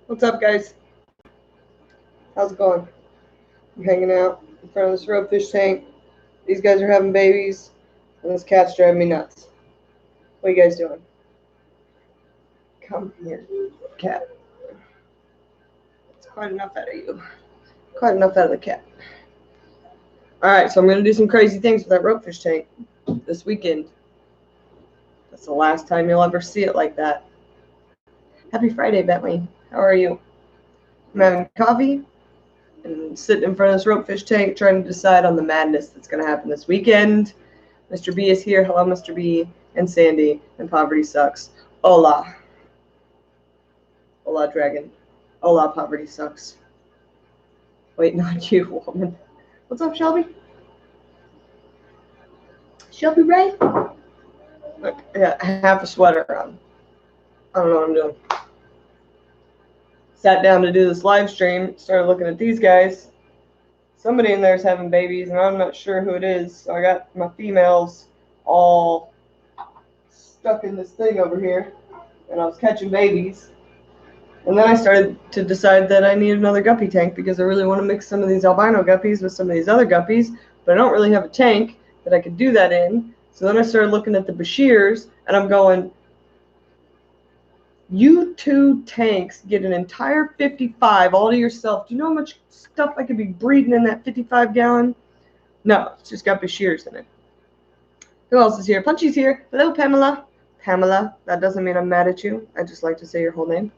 What's up, guys? How's it going? I'm hanging out in front of this Ropefish tank. These guys are having babies, and this cat's driving me nuts. What are you guys doing? Come here, cat. It's quite enough out of you. Quite enough out of the cat. Alright, so I'm going to do some crazy things with that Ropefish tank this weekend. That's the last time you'll ever see it like that. Happy Friday, Bentley. How are you? I'm having coffee and sitting in front of this Ropefish tank trying to decide on the madness that's going to happen this weekend. Mr. B is here. Hello, Mr. B, and Sandy, and Poverty Sucks. Hola. Hola, Dragon. Hola, Poverty Sucks. Wait, not you, woman. What's up, Shelby? Shelby Ray? Look, I got half a sweater on. I don't know what I'm doing. Sat down to do this live stream, started looking at these guys. Somebody in there is having babies, and I'm not sure who it is. So I got my females all stuck in this thing over here, and I was catching babies. And then I started to decide that I need another guppy tank because I really want to mix some of these albino guppies with some of these other guppies, but I don't really have a tank that I could do that in. So then I started looking at the Bashirs, and I'm going, you two tanks get an entire 55 all to yourself. Do you know how much stuff I could be breeding in that 55 gallon? No, it's just got Bashirs in it. Who else is here? Punchy's here. Hello, Pamela. Pamela, that doesn't mean I'm mad at you. I just like to say your whole name.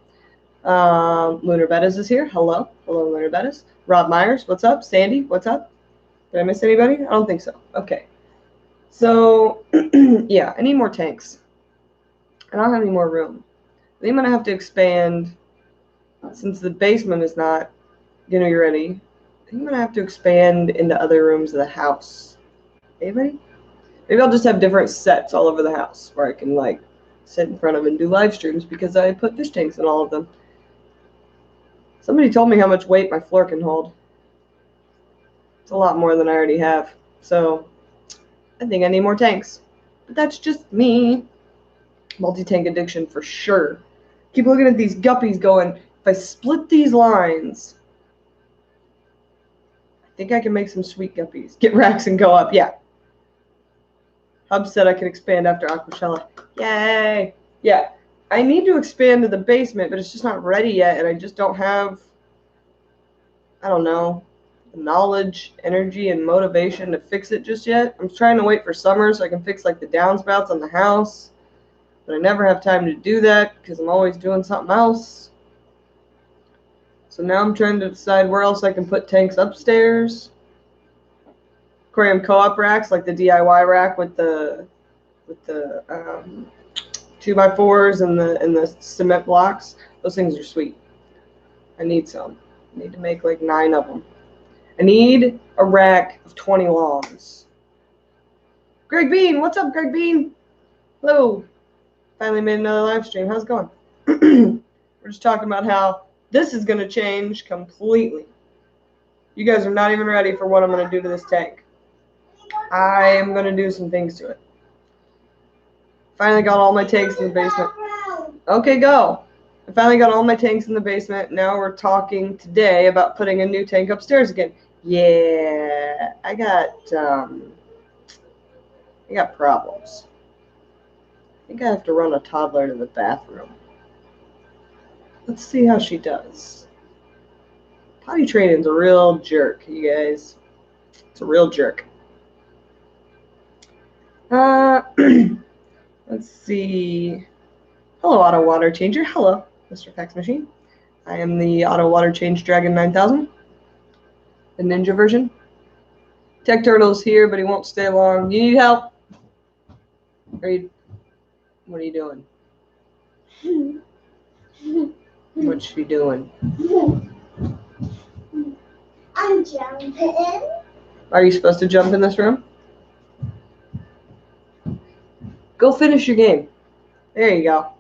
Lunar Bettis is here. Hello. Hello, Lunar Bettis. Rob Myers, what's up? Sandy, what's up? Did I miss anybody? I don't think so. Okay. So, yeah, I need more tanks. I don't have any more room. I think I'm going to have to expand, since the basement is not going to be ready. I think I'm going to have to expand into other rooms of the house. Anybody? Maybe I'll just have different sets all over the house where I can, like, sit in front of and do live streams because I put fish tanks in all of them. Somebody told me how much weight my floor can hold. It's a lot more than I already have. So, I think I need more tanks. But that's just me. Multi-tank addiction for sure. Keep looking at these guppies going, if I split these lines, I think I can make some sweet guppies. Get racks and go up. Yeah. Hub said I could expand after Aquachella. Yay. Yeah. I need to expand to the basement, but it's just not ready yet, and I just don't have, I don't know, the knowledge, energy, and motivation to fix it just yet. I'm trying to wait for summer so I can fix, like, the downspouts on the house. But I never have time to do that because I'm always doing something else. So now I'm trying to decide where else I can put tanks upstairs. Aquarium co-op racks, like the DIY rack with the 2x4s and the cement blocks. Those things are sweet. I need some. I need to make like 9 of them. I need a rack of 20 longs. Greg Bean, what's up, Greg Bean? Hello. Finally made another live stream. How's it going? We're just talking about how this is going to change completely. You guys are not even ready for what I'm going to do to this tank. I am going to do some things to it. Finally got all my tanks in the basement. Okay, go. I finally got all my tanks in the basement. Now we're talking today about putting a new tank upstairs again. Yeah, I got problems. I think I have to run a toddler to the bathroom. Let's see how she does. Potty training's a real jerk, you guys. It's a real jerk. Let's see. Hello, Auto Water Changer. Hello, Mr. Fax Machine. I am the Auto Water Change Dragon 9000, the ninja version. Tech Turtle's here, but he won't stay long. You need help? What are you doing? What's she doing? I'm jumping. Are you supposed to jump in this room? Go finish your game. There you go.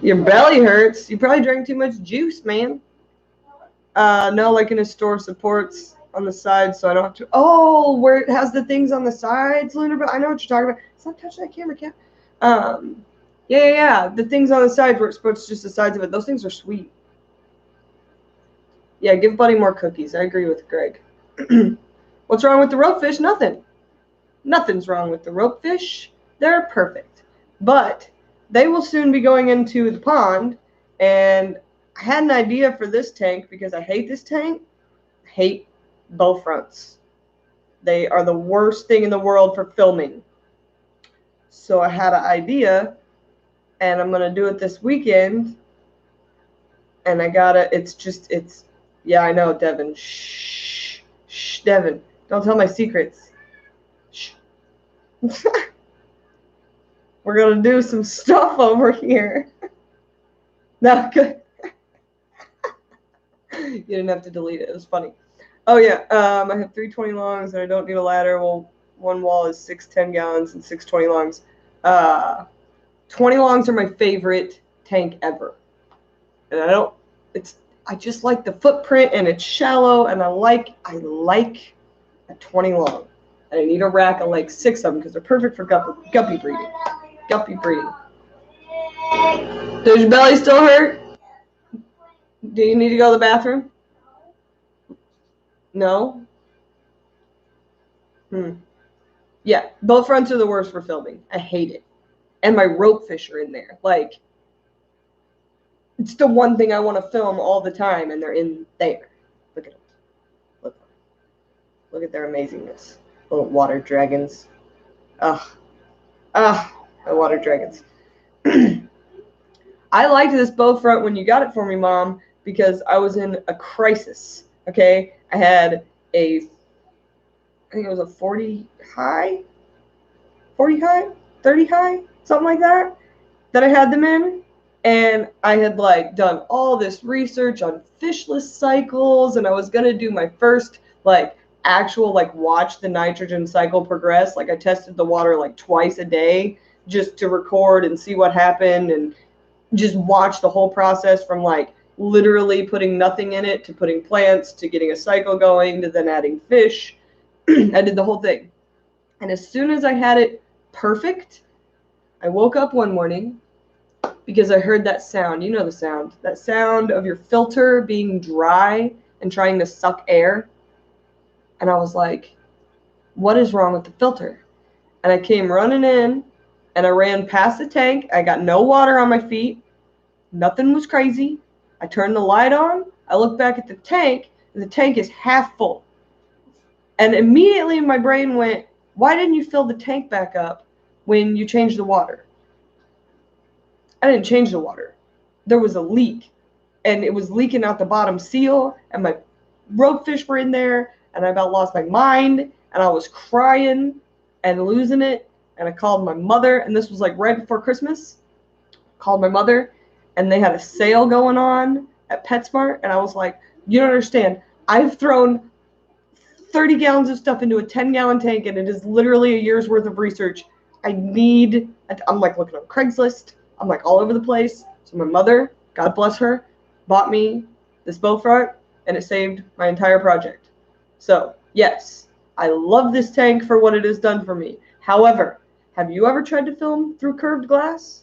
Your belly hurts. You probably drank too much juice, man. No, like in a store supports on the side, so I don't have to. Oh, where it has the things on the sides, Lunar. But I know what you're talking about. Stop touching that camera, Cat. Yeah. The things on the sides where it's supposed to just the sides of it. Those things are sweet. Yeah, give Buddy more cookies. I agree with Greg. What's wrong with the ropefish? Nothing. Nothing's wrong with the ropefish. They're perfect. But they will soon be going into the pond, and I had an idea for this tank because I hate this tank. I hate bow fronts. They are the worst thing in the world for filming. So I had an idea, and I'm going to do it this weekend. And I got to, yeah, I know, Devin. Shh, Devin. Don't tell my secrets. Shh. We're going to do some stuff over here. No, good. You didn't have to delete it. It was funny. Oh, yeah. I have 320 longs, and I don't need a ladder. Well, one wall is 6 10-gallons and 6 20 longs. 20 longs are my favorite tank ever. And I just like the footprint, and it's shallow, and I like a 20 long. And I need a rack of like 6 of them because they're perfect for guppy breeding. Guppy breeding. Does your belly still hurt? Do you need to go to the bathroom? No? Yeah, both fronts are the worst for filming. I hate it. And my ropefish are in there. Like, it's the one thing I want to film all the time, and they're in there. Look at them. Look at their amazingness. Little water dragons. My water dragons. I liked this bow front when you got it for me, Mom, because I was in a crisis. Okay? I had I think it was a 40 high, 30 high, something like that I had them in. And I had like done all this research on fishless cycles, and I was going to do my first like actual like watch the nitrogen cycle progress. Like I tested the water like twice a day just to record and see what happened, and just watch the whole process from like literally putting nothing in it to putting plants to getting a cycle going to then adding fish. I did the whole thing. And as soon as I had it perfect, I woke up one morning because I heard that sound. You know the sound. That sound of your filter being dry and trying to suck air. And I was like, what is wrong with the filter? And I came running in, and I ran past the tank. I got no water on my feet. Nothing was crazy. I turned the light on. I looked back at the tank, and the tank is half full. And immediately my brain went, why didn't you fill the tank back up when you changed the water? I didn't change the water. There was a leak, and it was leaking out the bottom seal, and my ropefish were in there, and I about lost my mind, and I was crying and losing it, and I called my mother, and this was like right before Christmas. Called my mother, and they had a sale going on at PetSmart, and I was like, you don't understand. I've thrown 30 gallons of stuff into a 10-gallon tank, and it is literally a year's worth of research. I'm like looking on Craigslist. I'm like all over the place. So my mother, God bless her, bought me this bow front, and it saved my entire project. So yes, I love this tank for what it has done for me. However, have you ever tried to film through curved glass?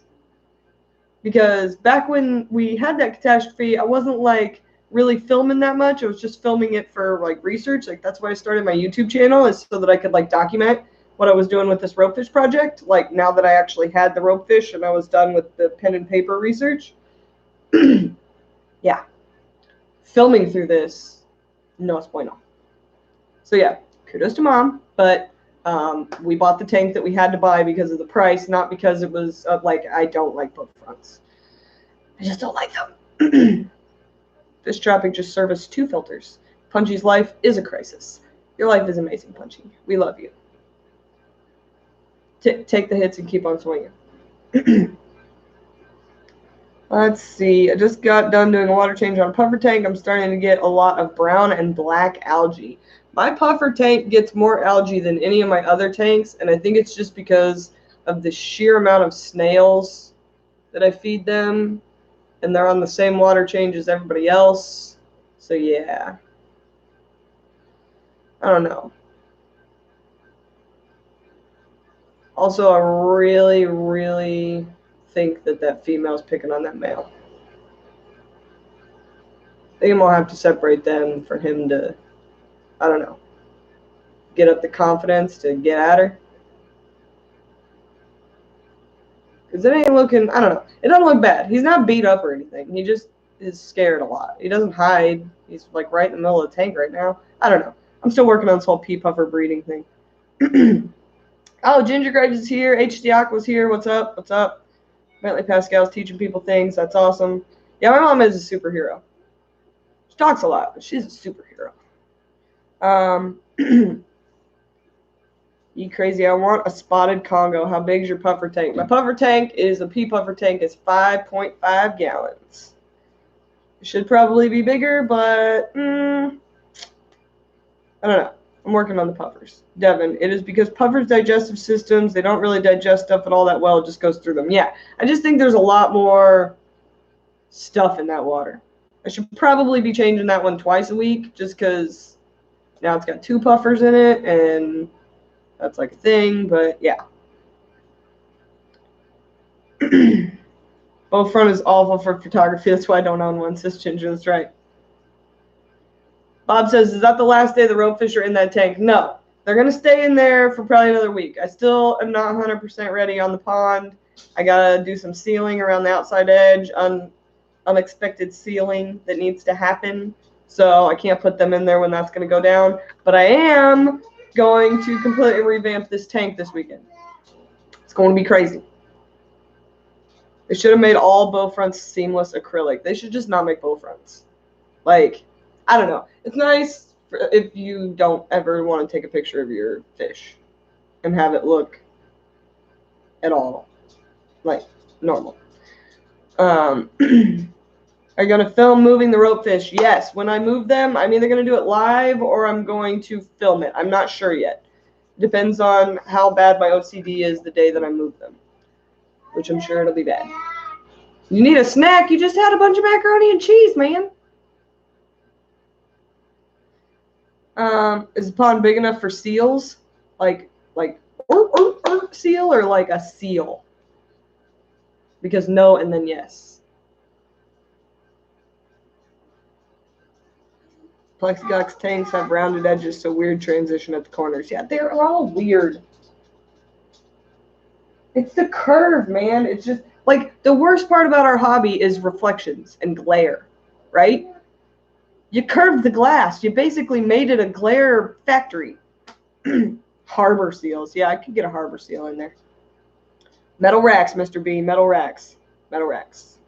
Because back when we had that catastrophe, I wasn't like really filming that much. I was just filming it for like research. Like that's why I started my YouTube channel, is so that I could like document what I was doing with this ropefish project. Like now that I actually had the ropefish and I was done with the pen and paper research. Yeah. Filming through this, no es bueno. So yeah, kudos to Mom, but we bought the tank that we had to buy because of the price, not because it was like I don't like both fronts. I just don't like them. Fish trapping just serviced 2 filters. Punchy's life is a crisis. Your life is amazing, Punchy. We love you. Take the hits and keep on swinging. Let's see. I just got done doing a water change on a puffer tank. I'm starting to get a lot of brown and black algae. My puffer tank gets more algae than any of my other tanks, and I think it's just because of the sheer amount of snails that I feed them, and they're on the same water change as everybody else. So yeah. I don't know. Also, I really, really think that that female's picking on that male. I think I'm gonna have to separate them for him to, I don't know, get up the confidence to get at her. Because it ain't looking, I don't know, it doesn't look bad. He's not beat up or anything. He just is scared a lot. He doesn't hide. He's like right in the middle of the tank right now. I don't know. I'm still working on this whole pea puffer breeding thing. Oh, Ginger Grapes is here. HD Aqua's here. What's up? What's up? Bentley Pascal's teaching people things. That's awesome. Yeah, my mom is a superhero. She talks a lot, but she's a superhero. You crazy. I want a spotted Congo. How big is your puffer tank? My puffer tank is a pea puffer tank. It's 5.5 gallons. It should probably be bigger, but I don't know. I'm working on the puffers. Devin, it is because puffers' digestive systems, they don't really digest stuff at all that well. It just goes through them. Yeah, I just think there's a lot more stuff in that water. I should probably be changing that one twice a week just because now it's got 2 puffers in it, and that's like a thing, but yeah. Bow front is awful for photography. That's why I don't own one. Sis Ginger, that's right. Bob says, is that the last day the ropefish are in that tank? No. They're going to stay in there for probably another week. I still am not 100% ready on the pond. I got to do some sealing around the outside edge, unexpected sealing that needs to happen. So I can't put them in there when that's going to go down. But I am going to completely revamp this tank this weekend. It's going to be crazy. They should have made all bow fronts seamless acrylic. They should just not make bow fronts. Like, I don't know. It's nice if you don't ever want to take a picture of your fish and have it look at all like normal. Are you going to film moving the ropefish? Yes. When I move them, I'm either going to do it live or I'm going to film it. I'm not sure yet. Depends on how bad my OCD is the day that I move them, which I'm sure it'll be bad. You need a snack? You just had a bunch of macaroni and cheese, man. Is the pond big enough for seals? Like seal or like a seal? Because no and then yes. Plexiglass tanks have rounded edges, so weird transition at the corners. Yeah, they're all weird. It's the curve, man. It's just like the worst part about our hobby is reflections and glare, right? You curved the glass. You basically made it a glare factory. Harbor seals. Yeah, I could get a harbor seal in there. Metal racks, Mr. B. Metal racks. Metal racks.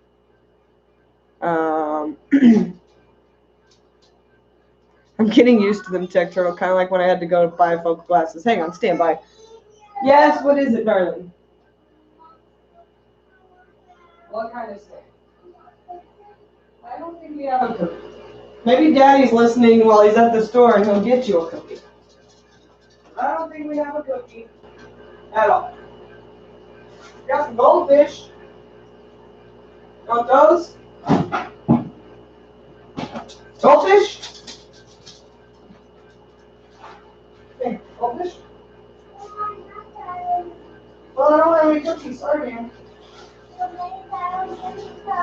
I'm getting used to them, Tech Turtle, kind of like when I had to go to bifocal glasses. Hang on, stand by. Yes, what is it, darling? What kind of snack? I don't think we have a cookie. Maybe Daddy's listening while he's at the store and he'll get you a cookie. I don't think we have a cookie at all. Got some goldfish. Want those? Goldfish? Hey, goldfish? Well, I don't have any cookies. Sorry, man.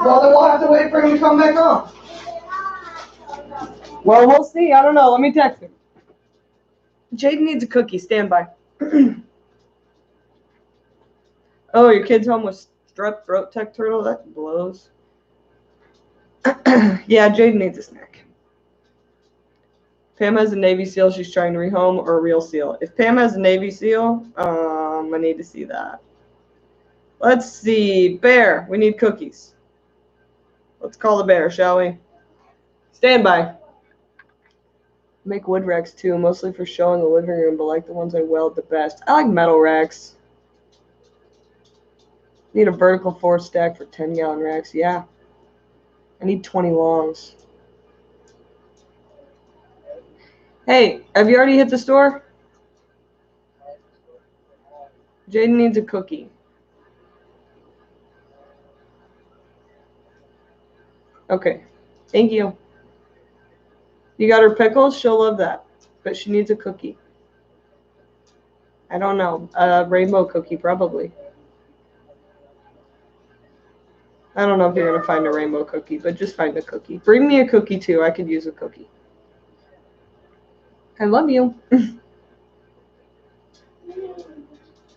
Well, then we'll have to wait for him to come back home. Well, we'll see. I don't know. Let me text him. Jaden needs a cookie. Stand by. Oh, your kid's home with strep throat, Tech Turtle? That blows. Yeah, Jaden needs a snack. Pam has a Navy SEAL she's trying to rehome, or a real seal. If Pam has a Navy SEAL, I need to see that. Let's see. Bear, we need cookies. Let's call the bear, shall we? Stand by. Make wood racks too, mostly for show in the living room, but like the ones I weld the best. I like metal racks. Need a vertical 4 stack for 10-gallon racks. Yeah. I need 20 longs. Hey, have you already hit the store? Jaden needs a cookie. Okay. Thank you. You got her pickles? She'll love that. But she needs a cookie. I don't know. A rainbow cookie, probably. I don't know if you're going to find a rainbow cookie, but just find a cookie. Bring me a cookie, too. I could use a cookie. I love you.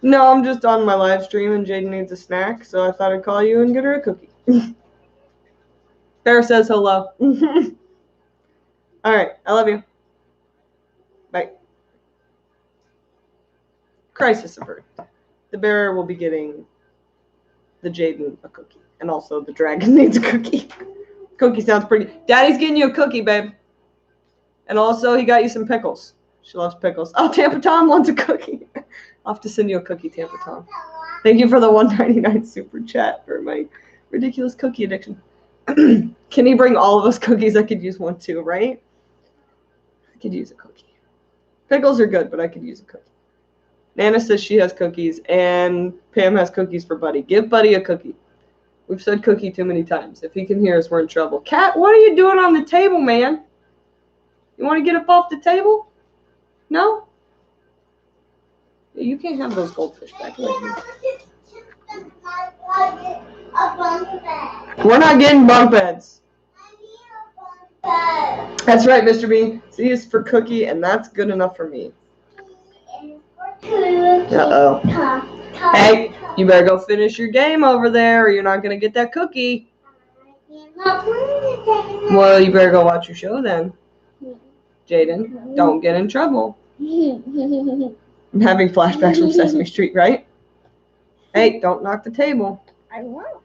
No, I'm just on my live stream, and Jaden needs a snack, so I thought I'd call you and get her a cookie. Bear says hello. All right. I love you. Bye. Crisis averted. The bear will be getting the Jaden a cookie. And also the dragon needs a cookie. Cookie sounds pretty. Daddy's getting you a cookie, babe. And also he got you some pickles. She loves pickles. Oh, Tampa Tom wants a cookie. I'll have to send you a cookie, Tampa Tom. Thank you for the $1.99 super chat for my ridiculous cookie addiction. Can he bring all of us cookies? I could use one too, right? I could use a cookie. Pickles are good, but I could use a cookie. Nana says she has cookies, and Pam has cookies for Buddy. Give Buddy a cookie. We've said cookie too many times. If he can hear us, we're in trouble. Cat, what are you doing on the table, man? You want to get up off the table? No? You can't have those goldfish back. We're not getting bunk beds. That's right, Mr. B. C is for cookie, and that's good enough for me. Uh-oh. Hey, you better go finish your game over there, or you're not going to get that cookie. Well, you better go watch your show then. Jaden, don't get in trouble. I'm having flashbacks from Sesame Street, right? Hey, don't knock the table. I won't.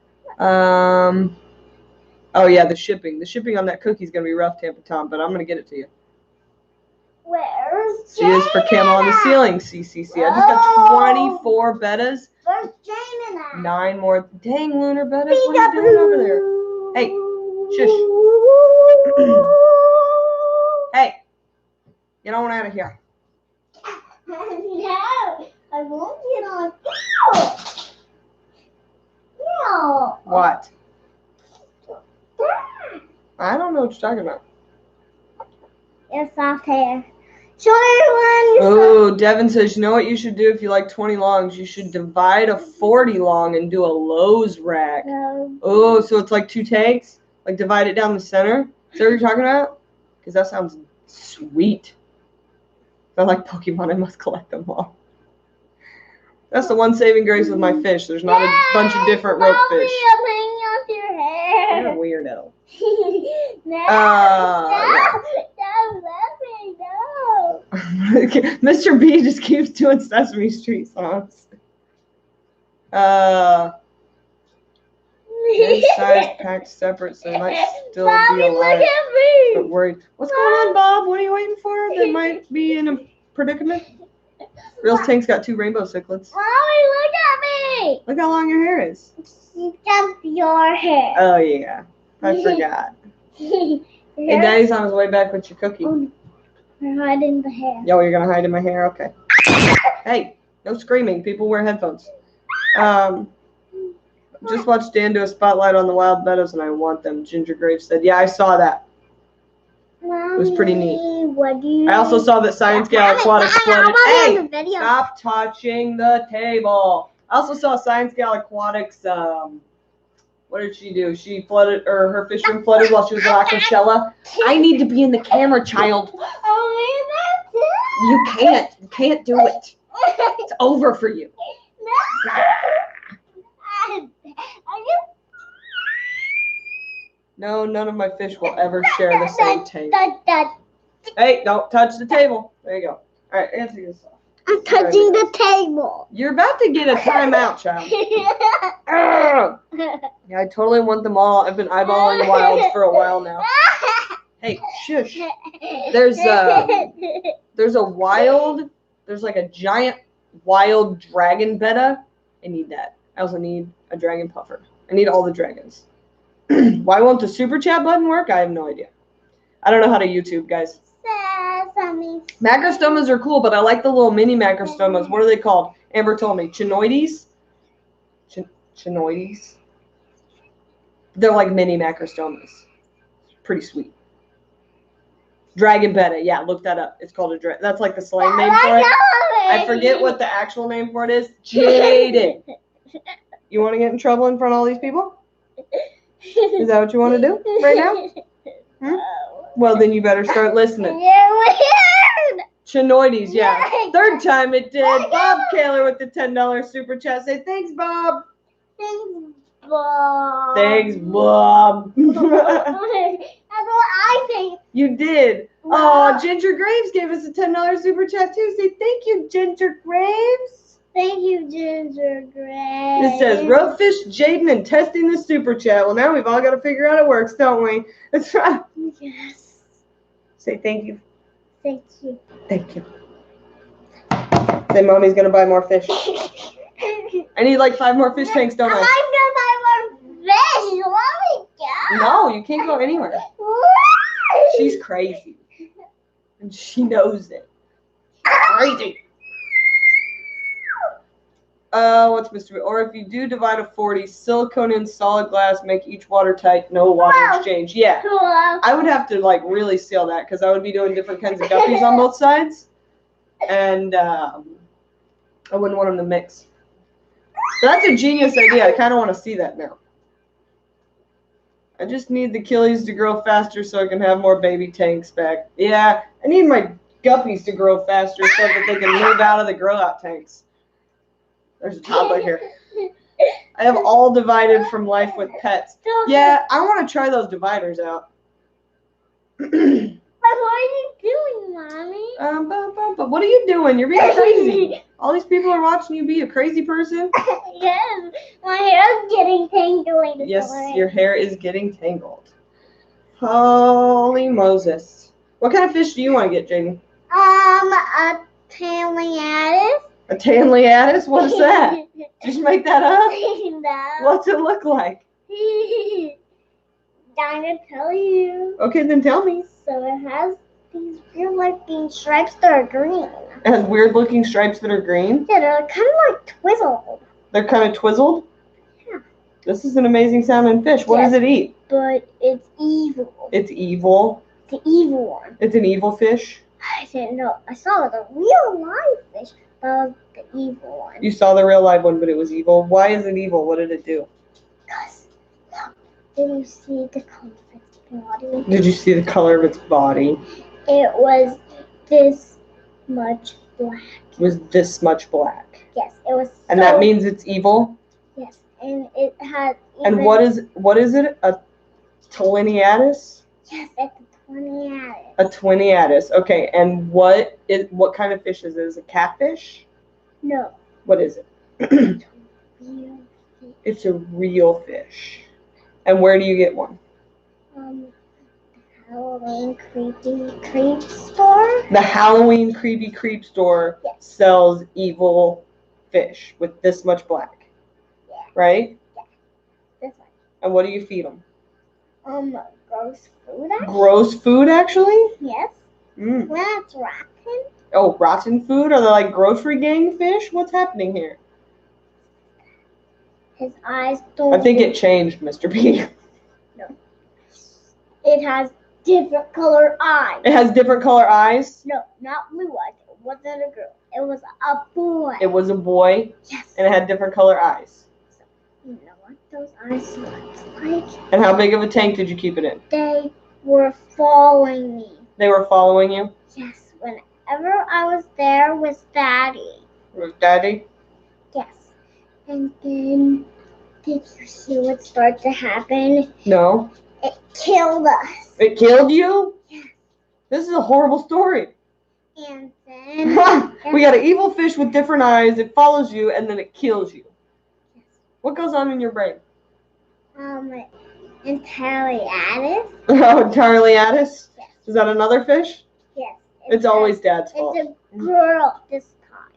Oh, yeah, the shipping. The shipping on that cookie is going to be rough, Tampa Tom, but I'm going to get it to you. Where's C is for camel on the ceiling, CCC. I just got 24 bettas. Where's Jamin at? 9 more. Dang, Lunar bettas. What are you doing over there? Hey, shush. Hey, get on out of here. No, I won't get on. No. What? I don't know what you're talking about. Your soft hair. Show everyone your Oh, Devin says, you know what you should do if you like 20 longs? You should divide a 40 long and do a Lowe's rack. Oh, so it's like 2 tanks? Like divide it down the center? Is that what you're talking about? Because that sounds sweet. If I like Pokemon, I must collect them all. That's the one saving grace with my fish. There's not a bunch of different rope fish. I'm hanging off your hair. You're a weirdo. No, Mr. B just keeps doing Sesame Street songs. Inside packed separate, so they might still Mommy, be alive. look at me. But worried. What's going on, Bob? What are you waiting for? They might be in a predicament. Real Tank's got 2 rainbow cichlids. Mommy, look at me. Look how long your hair is. Just your hair. Oh, yeah. I forgot. Hey, Daddy's on his way back with your cookie. We're hiding the hair. Yo, you're going to hide in my hair? Okay. Hey, no screaming. People wear headphones. Just watched Dan do a spotlight on the wild meadows, and I want them. Ginger Graves said, yeah, I saw that. Mommy, It was pretty neat. What do you I also saw that Science Gal Aquatics flooded. Hey, Hey, stop touching the table. I also saw Science Gal Aquatics. What did she do? She flooded, or her fish room flooded while she was at Coachella. I need to be in the camera, child. You can't do it. It's over for you. No, none of my fish will ever share the same tank. Hey, don't touch the table. There you go. All right, answer yourself. I'm touching the table. You're about to get a timeout, child. Yeah, I totally want them all. I've been eyeballing wilds for a while now. Hey, shush. There's like a giant wild dragon betta. I need that. I also need a dragon puffer. I need all the dragons. Why won't the super chat button work? I have no idea. I don't know how to YouTube, guys. Macrostomas are cool, but I like the little mini macrostomas. What are they called? Amber told me. Chinoides? Chinoides? They're like mini macrostomas. Pretty sweet. Dragon betta. Yeah, look that up. It's called a dragon. That's like the slang name for it. I forget what the actual name for it is. Jaden. You want to get in trouble in front of all these people? Is that what you want to do right now? Well, then you better start listening. Yeah, weird. Chinoides, yeah. Yeah. Third time it did. Bob Kaler with the $10 super chat. Say thanks, Bob. Thanks, Bob. Thanks, Bob. That's what I think. You did. Wow. Oh, Ginger Graves gave us a $10 super chat too. Say thank you, Ginger Graves. Thank you, Ginger Gray. It says Ropefish, Jaden, and testing the super chat. Well, now we've all got to figure out it works, don't we? That's right. Yes. Say thank you. Thank you. Thank you. Say Mommy's gonna buy more fish. I need like 5 more fish tanks, don't I? I'm gonna buy more fish. Let me go. No, you can't go anywhere. She's crazy. And she knows it. Crazy. What's Mr. B? Or if you do divide a 40, silicone in solid glass, make each watertight, no water exchange. Yeah. Cool. I would have to like really seal that because I would be doing different kinds of guppies on both sides. And I wouldn't want them to mix. So that's a genius idea. I kind of want to see that now. I just need the killies to grow faster so I can have more baby tanks back. Yeah, I need my guppies to grow faster so that they can move out of the grow-out tanks. There's a toddler here. I have all divided from life with pets. Yeah, I want to try those dividers out. But what are you doing, Mommy? But what are you doing? You're being crazy. All these people are watching you be a crazy person. Yes, my hair is getting tangled. Yes, your hair is getting tangled. Holy Moses. What kind of fish do you want to get, Jaden? A Taliatis. A Tanliatis? What is that? Did you make that up? No. What's it look like? I'm gonna tell you. Okay, then tell me. So it has these weird-looking stripes that are green. It has weird-looking stripes that are green. Yeah, they're kind of like twizzled. They're kind of twizzled. Yeah. This is an amazing sounding fish. What does it eat? But it's evil. It's evil. It's the evil one. It's an evil fish. I didn't know. I saw the real live fish, but the evil one. You saw the real live one, but it was evil. Why is it evil? What did it do? Because, look, did you see the color of its body? Did you see the color of its body? It was this much black. It was this much black. Yes, it was. And that means it's evil? Yes, and it had. And what is it? A Taliatis? Yes, it's a Taliatis. A Twiniatis. Okay, and what kind of fish is it? Is it a catfish? No. What is it? Real fish. It's a real fish. And where do you get one? Halloween Creepy Creep store. The Halloween Creepy Creep store sells evil fish with this much black. Yeah. Right? Yeah. This one. And what do you feed them? Gross food. Actually? Gross food, actually? Yes. Mm. Well, it's rotten. Oh, rotten food? Are they like grocery gang fish? What's happening here? His eyes don't. I think it changed, Mr. B. No. It has different color eyes. It has different color eyes? No, not blue eyes. It wasn't a girl. It was a boy. It was a boy? Yes. And it had different color eyes? So, you know what those eyes looked like? And how big of a tank did you keep it in? They were following me. They were following you? Yes, whenever I was there with Daddy. With Daddy? Yes. And then, did you see what started to happen? No. It killed us. It killed you? Yes. This is a horrible story. And then... We got an evil fish with different eyes. It follows you, and then it kills you. Yes. What goes on in your brain? Taliatis. Oh, Tarliatis? Yes. Is that another fish? Yes. It's always Dad's fault. It's a girl this time.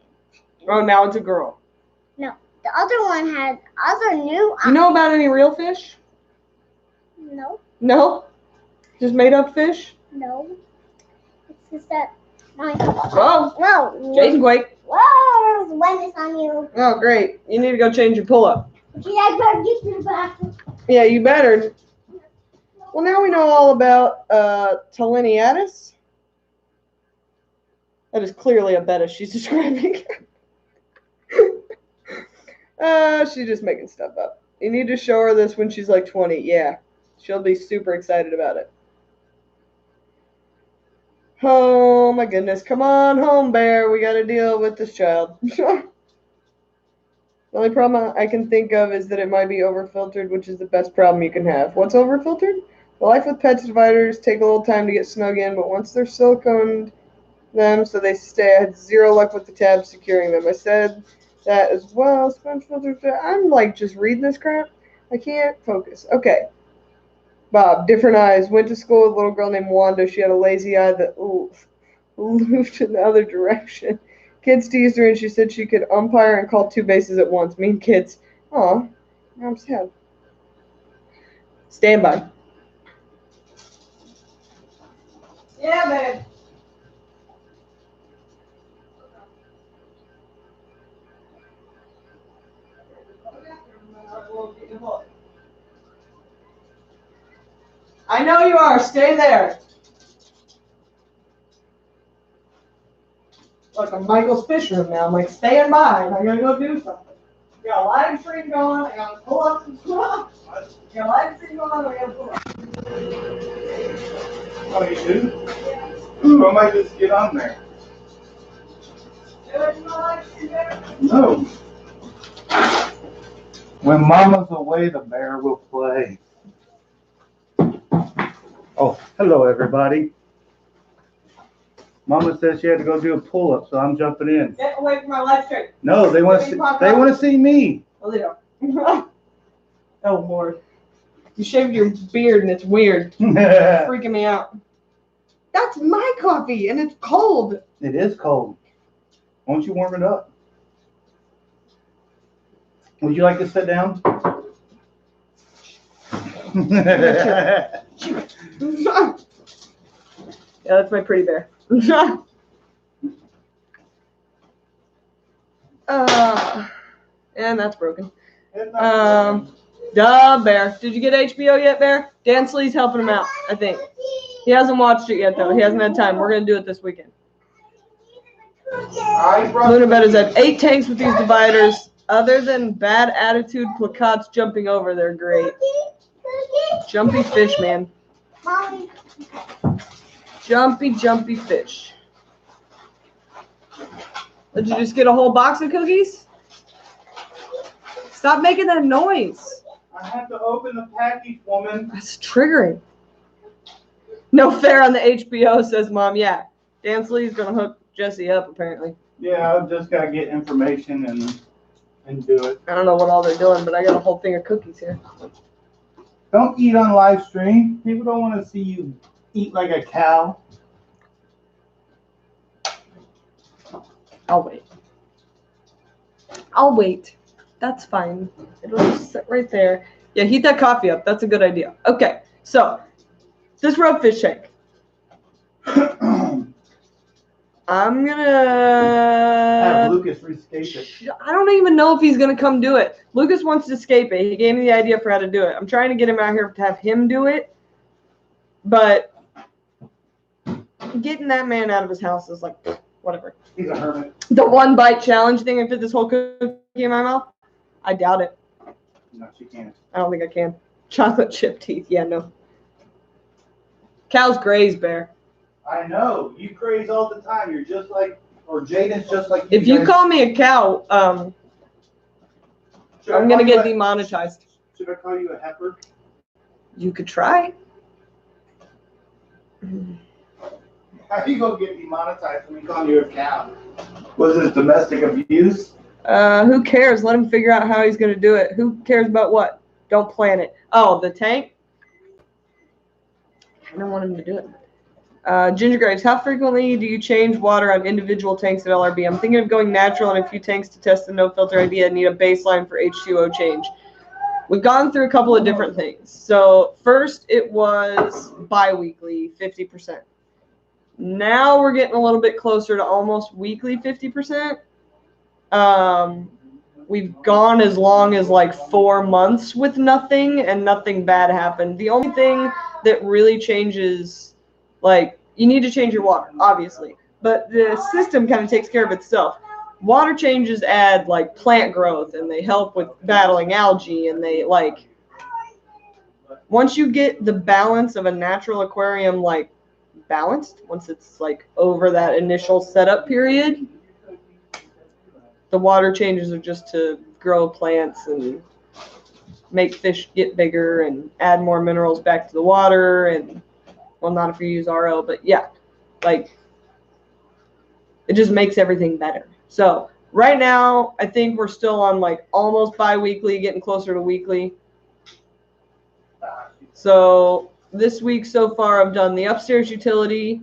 Oh, now it's a girl. No, the other one had other new eyes. You know about any real fish? No, No? Just made up fish? no. It's just that. Whoa. Whoa! Jason Quake. Whoa! There's wetness on you. Oh, great. You need to go change your pull-up. Okay, I better get to the bathroom. Yeah, you better. Well, now we know all about Taliniatis. That is clearly a betta she's describing. She's just making stuff up. You need to show her this when she's like 20. Yeah. She'll be super excited about it. Oh my goodness. Come on home, Bear. We got to deal with this child. The only problem I can think of is that it might be overfiltered, which is the best problem you can have. What's overfiltered? The Life with Pets dividers take a little time to get snug in, but once they're siliconed them so they stay, I had zero luck with the tabs securing them. I said that as well. Sponge filters. I'm like just reading this crap. I can't focus. Okay. Bob, different eyes. Went to school with a little girl named Wanda. She had a lazy eye that moved in the other direction. Kids teased her, and she said she could umpire and call two bases at once. Mean kids. Aw, I'm sad. Stand by. Yeah, babe. I know you are. Stay there. Look, I'm Michael's fish room now. I'm like, stand by. I gotta go do something. We got a live stream going. I gotta pull up some stuff. We got a live stream going. I gotta pull up. Oh, you do? Ooh, I might just get on there. No. When Mama's away, the bear will play. Oh, hello, everybody. Mama said she had to go do a pull-up, so I'm jumping in. Get away from my live stream. No, they want to see me. Oh, they don't. Oh, Lord. You shaved your beard, and it's weird. It's freaking me out. That's my coffee, and it's cold. It is cold. Why don't you warm it up? Would you like to sit down? Yeah, that's my pretty bear. And that's broken. Duh, Bear. Did you get HBO yet, Bear? Dan Slee's helping him out, I think. He hasn't watched it yet, though. He hasn't had time. We're going to do it this weekend. Luna Betters have 8 tanks with these dividers. Other than bad attitude placats jumping over, they're great. Jumpy fish, man. Jumpy fish. Did you just get a whole box of cookies? Stop making that noise. I have to open the package, woman. That's triggering. No fair on the HBO, says Mom. Yeah, Dan Slee's going to hook Jesse up, apparently. Yeah, I've just got to get information and do it. I don't know what all they're doing, but I got a whole thing of cookies here. Don't eat on live stream. People don't want to see you eat like a cow. I'll wait. That's fine. It'll just sit right there. Yeah, heat that coffee up. That's a good idea. Okay, so this ropefish tank. I'm gonna have Lucas rescape it. I don't even know if he's gonna come do it. Lucas wants to escape it. He gave me the idea for how to do it. I'm trying to get him out here to have him do it, but getting that man out of his house is like whatever. He's a hermit. The 1 bite challenge thing and fit this whole cookie in my mouth? I doubt it. No, she can't. I don't think I can. Chocolate chip teeth. Yeah, no. Cows graze, Bear. I know. You graze all the time. You're just like, or Jaden's just like you. If you call me a cow, I'm going to get demonetized. Should I call you a heifer? You could try. How are you going to get demonetized when we call you a cow? Was it domestic abuse? Who cares? Let him figure out how he's going to do it. Who cares about what? Don't plan it. Oh, the tank? I don't want him to do it. Ginger Graves, how frequently do you change water on individual tanks at LRB? I'm thinking of going natural on a few tanks to test the no-filter idea and need a baseline for H2O change. We've gone through a couple of different things. So first it was bi-weekly, 50%. Now we're getting a little bit closer to almost weekly 50%. We've gone as long as like 4 months with nothing, and nothing bad happened. The only thing that really changes, like, you need to change your water, obviously, but the system kind of takes care of itself. Water changes add like plant growth, and they help with battling algae, and they like once you get the balance of a natural aquarium like balanced, once it's like over that initial setup period, the water changes are just to grow plants and make fish get bigger and add more minerals back to the water. And well, not if you use RO, but yeah, like it just makes everything better. So right now, I think we're still on like almost bi-weekly, getting closer to weekly. So this week so far, I've done the upstairs utility,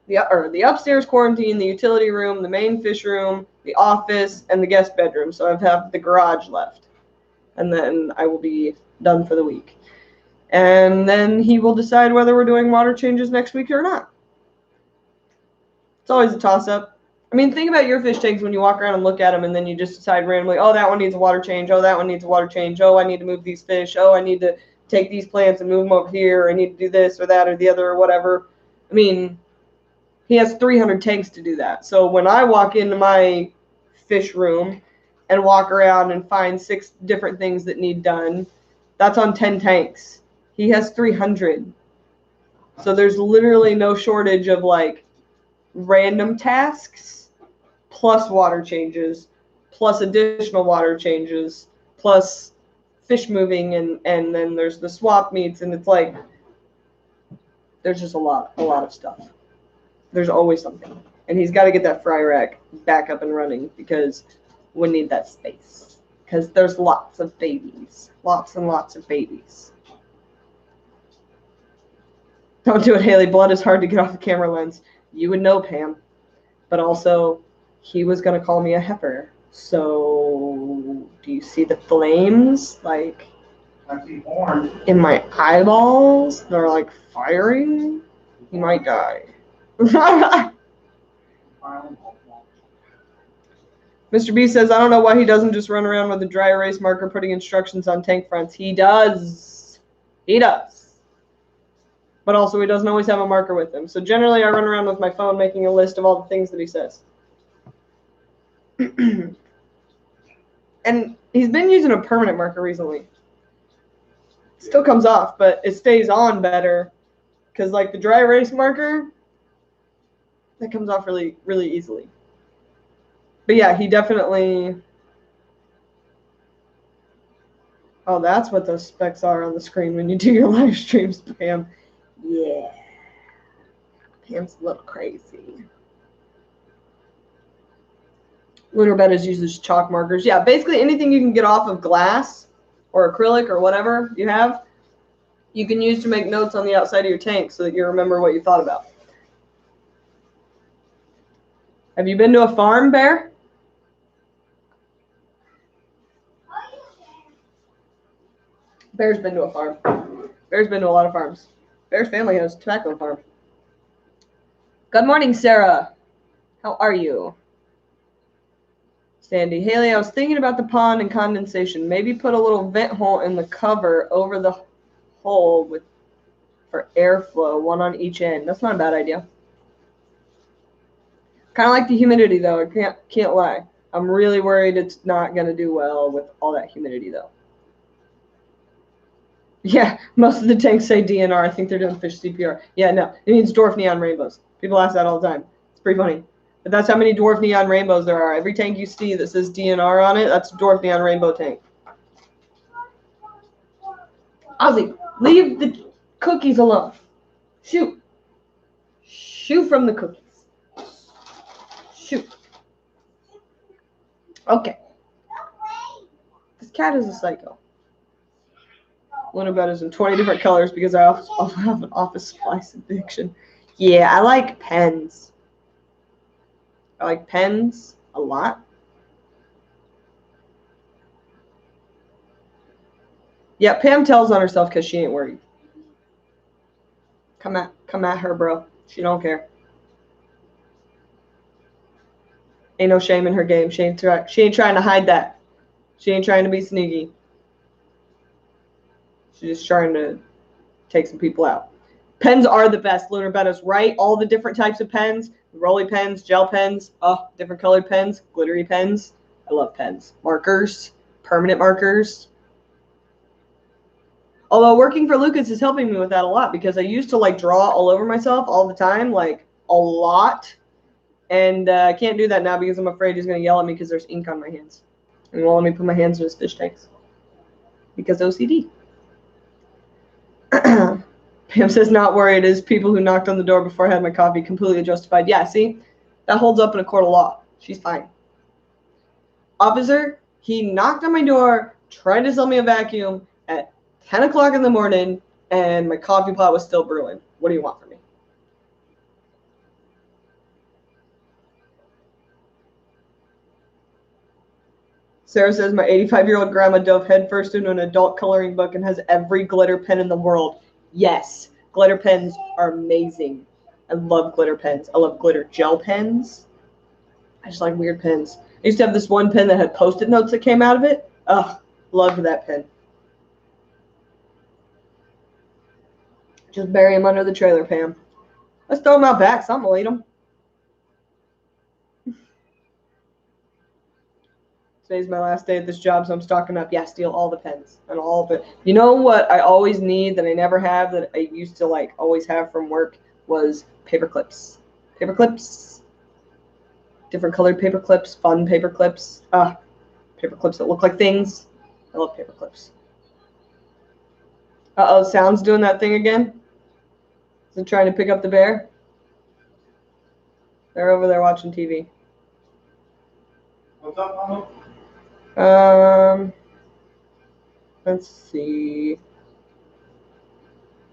the upstairs quarantine, the utility room, the main fish room, the office, and the guest bedroom. So I have the garage left. And then I will be done for the week. And then he will decide whether we're doing water changes next week or not. It's always a toss-up. I mean, think about your fish tanks when you walk around and look at them, and then you just decide randomly, oh, that one needs a water change. Oh, that one needs a water change. Oh, I need to move these fish. Oh, I need to take these plants and move them over here. I need to do this or that or the other or whatever. I mean, he has 300 tanks to do that. So when I walk into my fish room and walk around and find 6 different things that need done, that's on 10 tanks. He has 300. So there's literally no shortage of like random tasks plus water changes plus additional water changes plus fish moving, and then there's the swap meets, and it's like there's just a lot of stuff. There's always something. And he's got to get that fry rack back up and running because we need that space. Because there's lots of babies. Lots and lots of babies. Don't do it, Haley. Blood is hard to get off the camera lens. You would know, Pam. But also, he was going to call me a heifer. So, do you see the flames? Like, I see orange. in my eyeballs? They're like firing? He might die. Mr. B says, I don't know why he doesn't just run around with a dry erase marker putting instructions on tank fronts. He does. He does. But also he doesn't always have a marker with him. So generally I run around with my phone making a list of all the things that he says. And he's been using a permanent marker recently. It still comes off, but it stays on better. Because like the dry erase marker, that comes off really, really easily. But yeah, he definitely... Oh, that's what those specs are on the screen when you do your live streams, Pam. Yeah. Pam's a little crazy. Lunar Bettas uses chalk markers. Yeah, basically anything you can get off of glass or acrylic or whatever you have, you can use to make notes on the outside of your tank so that you remember what you thought about. Have you been to a farm, Bear? Bear's been to a farm. Bear's been to a lot of farms. Bear's family has a tobacco farm. Good morning, Sarah. How are you? Sandy. Haley, I was thinking about the pond and condensation. Maybe put a little vent hole in the cover over the hole for airflow, one on each end. That's not a bad idea. Kind of like the humidity, though. I can't lie. I'm really worried it's not going to do well with all that humidity, though. Yeah, most of the tanks say DNR. I think they're doing fish CPR. Yeah, no, it means dwarf neon rainbows. People ask that all the time. It's pretty funny. But that's how many dwarf neon rainbows there are. Every tank you see that says DNR on it, that's a dwarf neon rainbow tank. Ozzy, leave the cookies alone. Shoot. Shoot from the cookies. Shoot. Okay. This cat is a psycho. Lunar Bettas in 20 different colors because I also have an office supplies addiction. Yeah, I like pens. I like pens a lot. Yeah, Pam tells on herself because she ain't worried. Come at her, bro. She don't care. Ain't no shame in her game. She ain't trying to hide that. She ain't trying to be sneaky. She's just trying to take some people out. Pens are the best, Lunar Bettas, right? All the different types of pens, rolly pens, gel pens, different colored pens, glittery pens. I love pens. Markers, permanent markers. Although working for Lucas is helping me with that a lot because I used to like draw all over myself all the time, like a lot. And I can't do that now because I'm afraid he's going to yell at me because there's ink on my hands. And he won't let me put my hands in his fish tanks. Because OCD. Pam says, not worried. It is people who knocked on the door before I had my coffee. Completely justified. Yeah, see? That holds up in a court of law. She's fine. Officer, he knocked on my door, tried to sell me a vacuum at 10 o'clock in the morning, and my coffee pot was still brewing. What do you want from me? Sarah says, my 85-year-old grandma dove headfirst into an adult coloring book and has every glitter pen in the world. Yes, glitter pens are amazing. I love glitter pens. I love glitter gel pens. I just like weird pens. I used to have this one pen that had Post-it notes that came out of it. Ugh, loved that pen. Just bury them under the trailer, Pam. Let's throw them out back. Something will eat them. Today's my last day at this job, so I'm stocking up. Yeah, steal all the pens and all of it. You know what I always need that I never have that I used to like always have from work was paper clips. Paper clips. Different colored paper clips. Fun paper clips. Paper clips that look like things. I love paper clips. Uh-oh, Sound's doing that thing again. Is it trying to pick up the bear? They're over there watching TV. What's up, Mama? Let's see.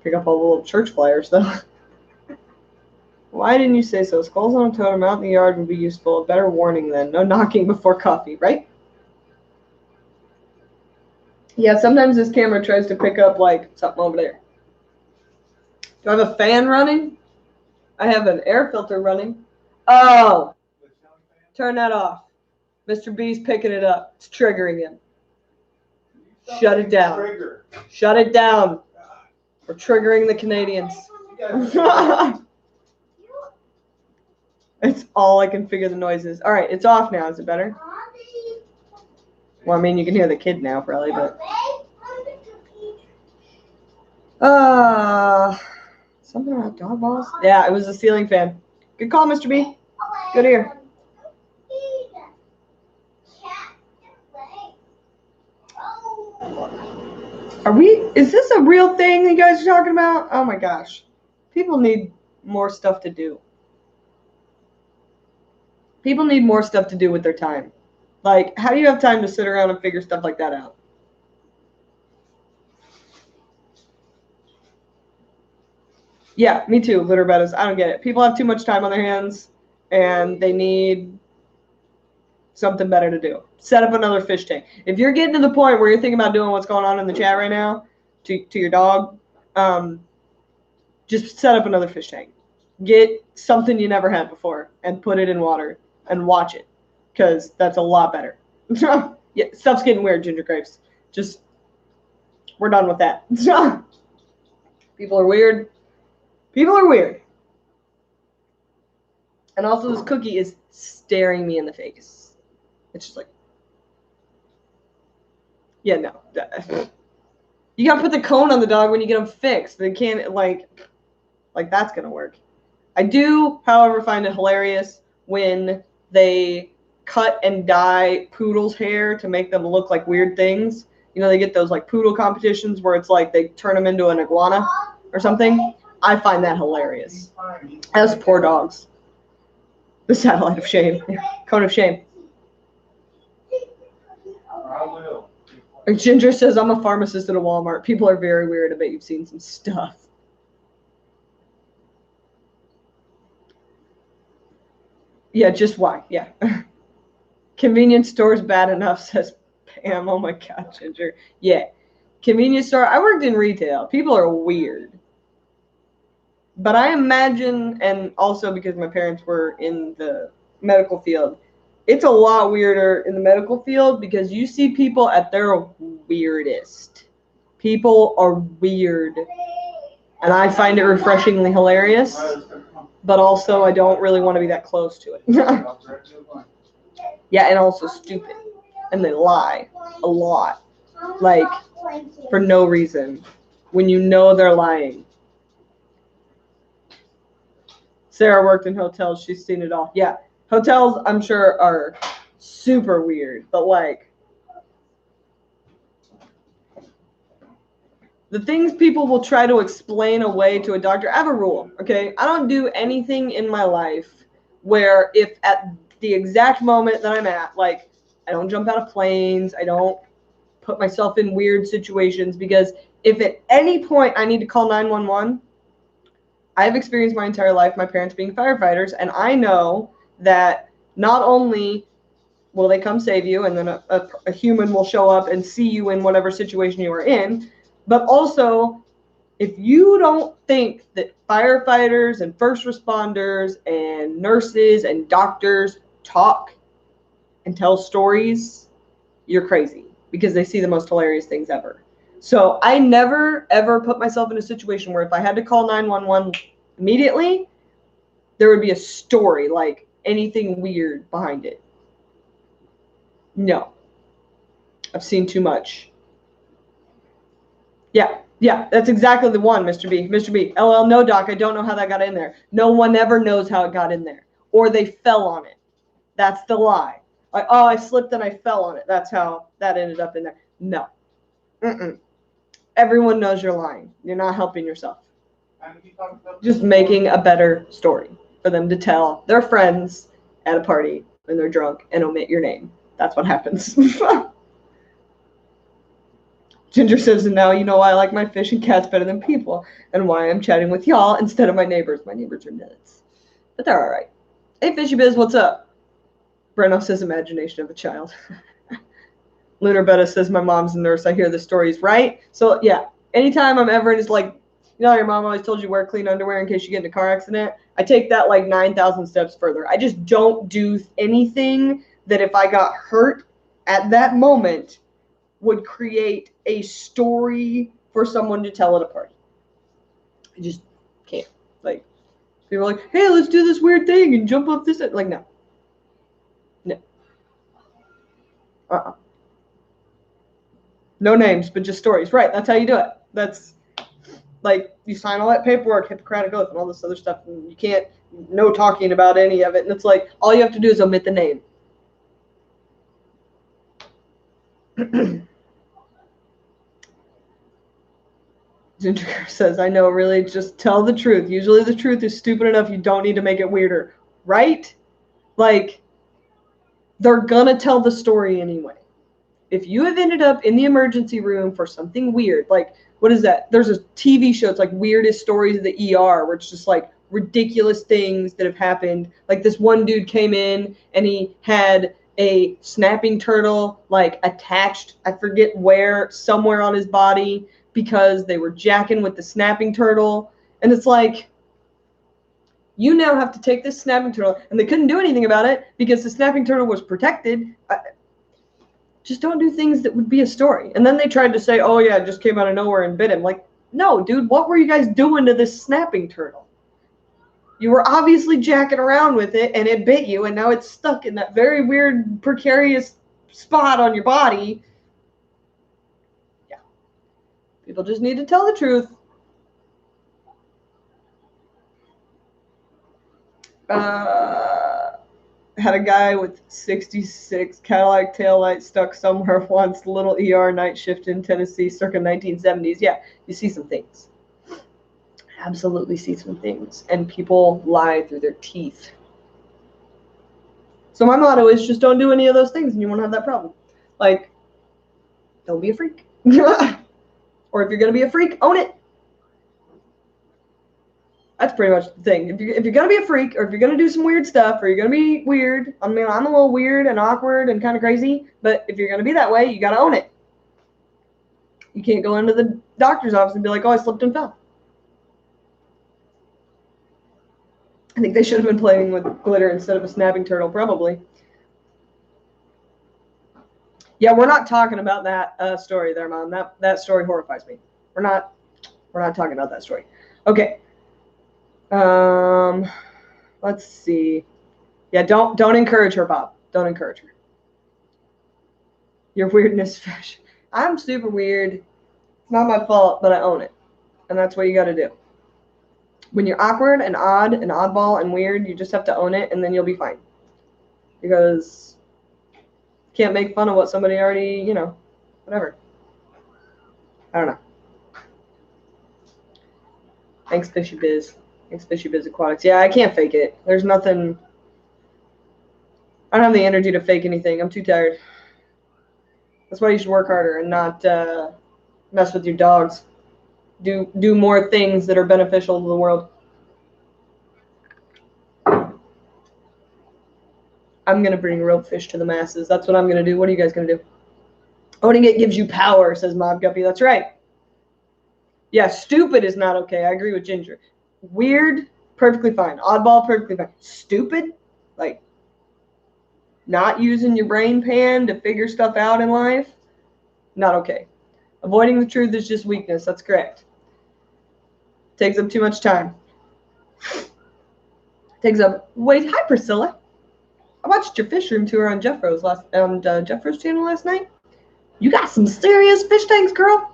Pick up all the little church flyers, though. Why didn't you say so? Skulls on a totem out in the yard would be useful. A better warning then. No knocking before coffee, right? Yeah, sometimes this camera tries to pick up, like, something over there. Do I have a fan running? I have an air filter running. Oh! Turn that off. Mr. B's picking it up. It's triggering him. Shut it down. Trigger. Shut it down. We're triggering the Canadians. It's all I can figure the noise is. All right, it's off now. Is it better? Well, I mean, you can hear the kid now, probably, but. Something about dog balls? Yeah, it was a ceiling fan. Good call, Mr. B. Good ear. Is this a real thing that you guys are talking about? Oh my gosh. People need more stuff to do. People need more stuff to do with their time. Like, how do you have time to sit around and figure stuff like that out? Yeah, me too, litter betas. I don't get it. People have too much time on their hands, and they need something better to do. Set up another fish tank. If you're getting to the point where you're thinking about doing what's going on in the chat right now to your dog, just set up another fish tank. Get something you never had before and put it in water and watch it, because that's a lot better. Yeah, stuff's getting weird, Ginger Grapes. Just, we're done with that. People are weird. People are weird. And also, this cookie is staring me in the face. It's just like, yeah, no. You gotta put the cone on the dog when you get them fixed. They can't, like that's gonna work. I do, however, find it hilarious when they cut and dye poodles' hair to make them look like weird things. You know, they get those, like, poodle competitions where it's like they turn them into an iguana or something. I find that hilarious. Those poor dogs. The satellite of shame. Cone of shame. I will. Ginger says, I'm a pharmacist at a Walmart. People are very weird. I bet you've seen some stuff. Yeah, just why? Yeah. Convenience store's bad enough, says Pam. Oh my God, Ginger. Yeah. Convenience store. I worked in retail. People are weird. But I imagine, and also because my parents were in the medical field, it's a lot weirder in the medical field because you see people at their weirdest. People are weird. And I find it refreshingly hilarious. But also, I don't really want to be that close to it. Yeah, and also stupid. And they lie a lot. Like, for no reason. when you know they're lying. Sarah worked in hotels. She's seen it all. Yeah, hotels, I'm sure, are super weird, but like the things people will try to explain away to a doctor. I have a rule, okay? I don't do anything in my life where if at the exact moment that I'm at, like, I don't jump out of planes, I don't put myself in weird situations, because if at any point I need to call 911, I've experienced my entire life my parents being firefighters, and I know that not only will they come save you, and then a human will show up and see you in whatever situation you are in, but also if you don't think that firefighters and first responders and nurses and doctors talk and tell stories, you're crazy, because they see the most hilarious things ever. So I never, ever put myself in a situation where if I had to call 911 immediately, there would be a story, like anything weird behind it. No. I've seen too much. Yeah, that's exactly the one, Mr. B. Mr. B. LL, no, doc, I don't know how that got in there. No one ever knows how it got in there. Or they fell on it. That's the lie. Like, oh, I slipped and I fell on it. That's how that ended up in there. No. Everyone knows you're lying. You're not helping yourself. Just making a better story for them to tell their friends at a party when they're drunk and omit your name. That's what happens. Ginger says, and now you know why I like my fish and cats better than people, and why I'm chatting with y'all instead of my neighbors. My neighbors are nuts. But they're all right. Hey, Fishy Biz, what's up? Breno says, imagination of a child. Lunar Betta says, my mom's a nurse. I hear the stories, right? So, yeah, anytime I'm ever in, it's like, you know, your mom always told you wear clean underwear in case you get in a car accident. I take that like 9,000 steps further. I just don't do anything that if I got hurt at that moment would create a story for someone to tell at a party. I just can't. Like, people are like, hey, let's do this weird thing and jump off this. Like, no. No names, but just stories. Right, that's how you do it. That's like, you sign all that paperwork, Hippocratic Oath, and all this other stuff, and you can't, no talking about any of it. And it's like, all you have to do is omit the name. Ginger says, I know, really, just tell the truth. Usually the truth is stupid enough you don't need to make it weirder. Right? Like, they're gonna tell the story anyway. If you have ended up in the emergency room for something weird, like, what is that? There's a TV show, it's like Weirdest Stories of the ER, where it's just like ridiculous things that have happened. Like, this one dude came in and he had a snapping turtle like attached, I forget where, somewhere on his body, because they were jacking with the snapping turtle. And it's like, you now have to take this snapping turtle, and they couldn't do anything about it because the snapping turtle was protected. Just don't do things that would be a story. And then they tried to say, oh yeah, it just came out of nowhere and bit him. Like, no, dude, what were you guys doing to this snapping turtle? You were obviously jacking around with it, and it bit you, and now it's stuck in that very weird, precarious spot on your body. Yeah. People just need to tell the truth. Had a guy with 66 Cadillac taillight stuck somewhere once, little ER night shift in Tennessee, circa 1970s. Yeah, you see some things. Absolutely see some things. And people lie through their teeth. So my motto is just don't do any of those things and you won't have that problem. Like, don't be a freak. Or if you're going to be a freak, own it. That's pretty much the thing. If you're going to be a freak, or if you're going to do some weird stuff, or you're going to be weird, I mean, I'm a little weird and awkward and kind of crazy, but if you're going to be that way, you got to own it. You can't go into the doctor's office and be like, oh, I slipped and fell. I think they should have been playing with glitter instead of a snapping turtle, probably. Yeah, we're not talking about that story there, Mom. That story horrifies me. We're not talking about that story. Okay. Let's see. Yeah, don't encourage her, Bob. Don't encourage her. Your weirdness fish. I'm super weird. It's not my fault, but I own it. And that's what you got to do. When you're awkward and odd and oddball and weird, you just have to own it, and then you'll be fine. Because you can't make fun of what somebody already, you know, whatever. I don't know. Thanks, Fishy Biz. Thanks, Fishy Biz Aquatics. Yeah, I can't fake it. There's nothing. I don't have the energy to fake anything. I'm too tired. That's why you should work harder and not mess with your dogs. Do more things that are beneficial to the world. I'm going to bring Ropefish to the masses. That's what I'm going to do. What are you guys going to do? Owning it gives you power, says Mob Guppy. That's right. Yeah, stupid is not okay. I agree with Ginger. Weird, perfectly fine. Oddball, perfectly fine. Stupid, like not using your brain pan to figure stuff out in life, not okay. Avoiding the truth is just weakness. That's correct. Takes up too much time. Takes up. Wait, hi Priscilla. I watched your fish room tour on Jeffro's channel last night. You got some serious fish tanks, girl.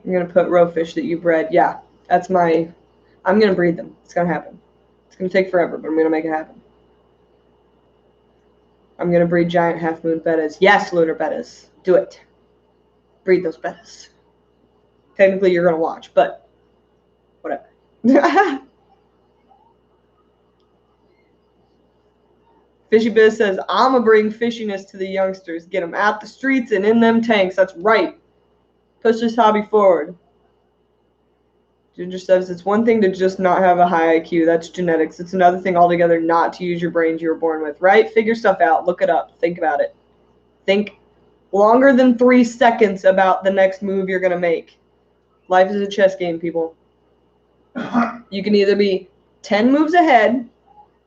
I'm gonna put Ropefish that you bred. Yeah, that's my. I'm gonna breed them. It's gonna happen. It's gonna take forever, but I'm gonna make it happen. I'm gonna breed giant half moon bettas. Yes, lunar bettas. Do it. Breed those bettas. Technically, you're gonna watch, but whatever. Fishy Biz says, I'ma bring fishiness to the youngsters. Get them out the streets and in them tanks. That's right. Push this hobby forward. Ginger says, it's one thing to just not have a high IQ. That's genetics. It's another thing altogether not to use your brains you were born with, right? Figure stuff out. Look it up. Think about it. Think longer than 3 seconds about the next move you're going to make. Life is a chess game, people. You can either be 10 moves ahead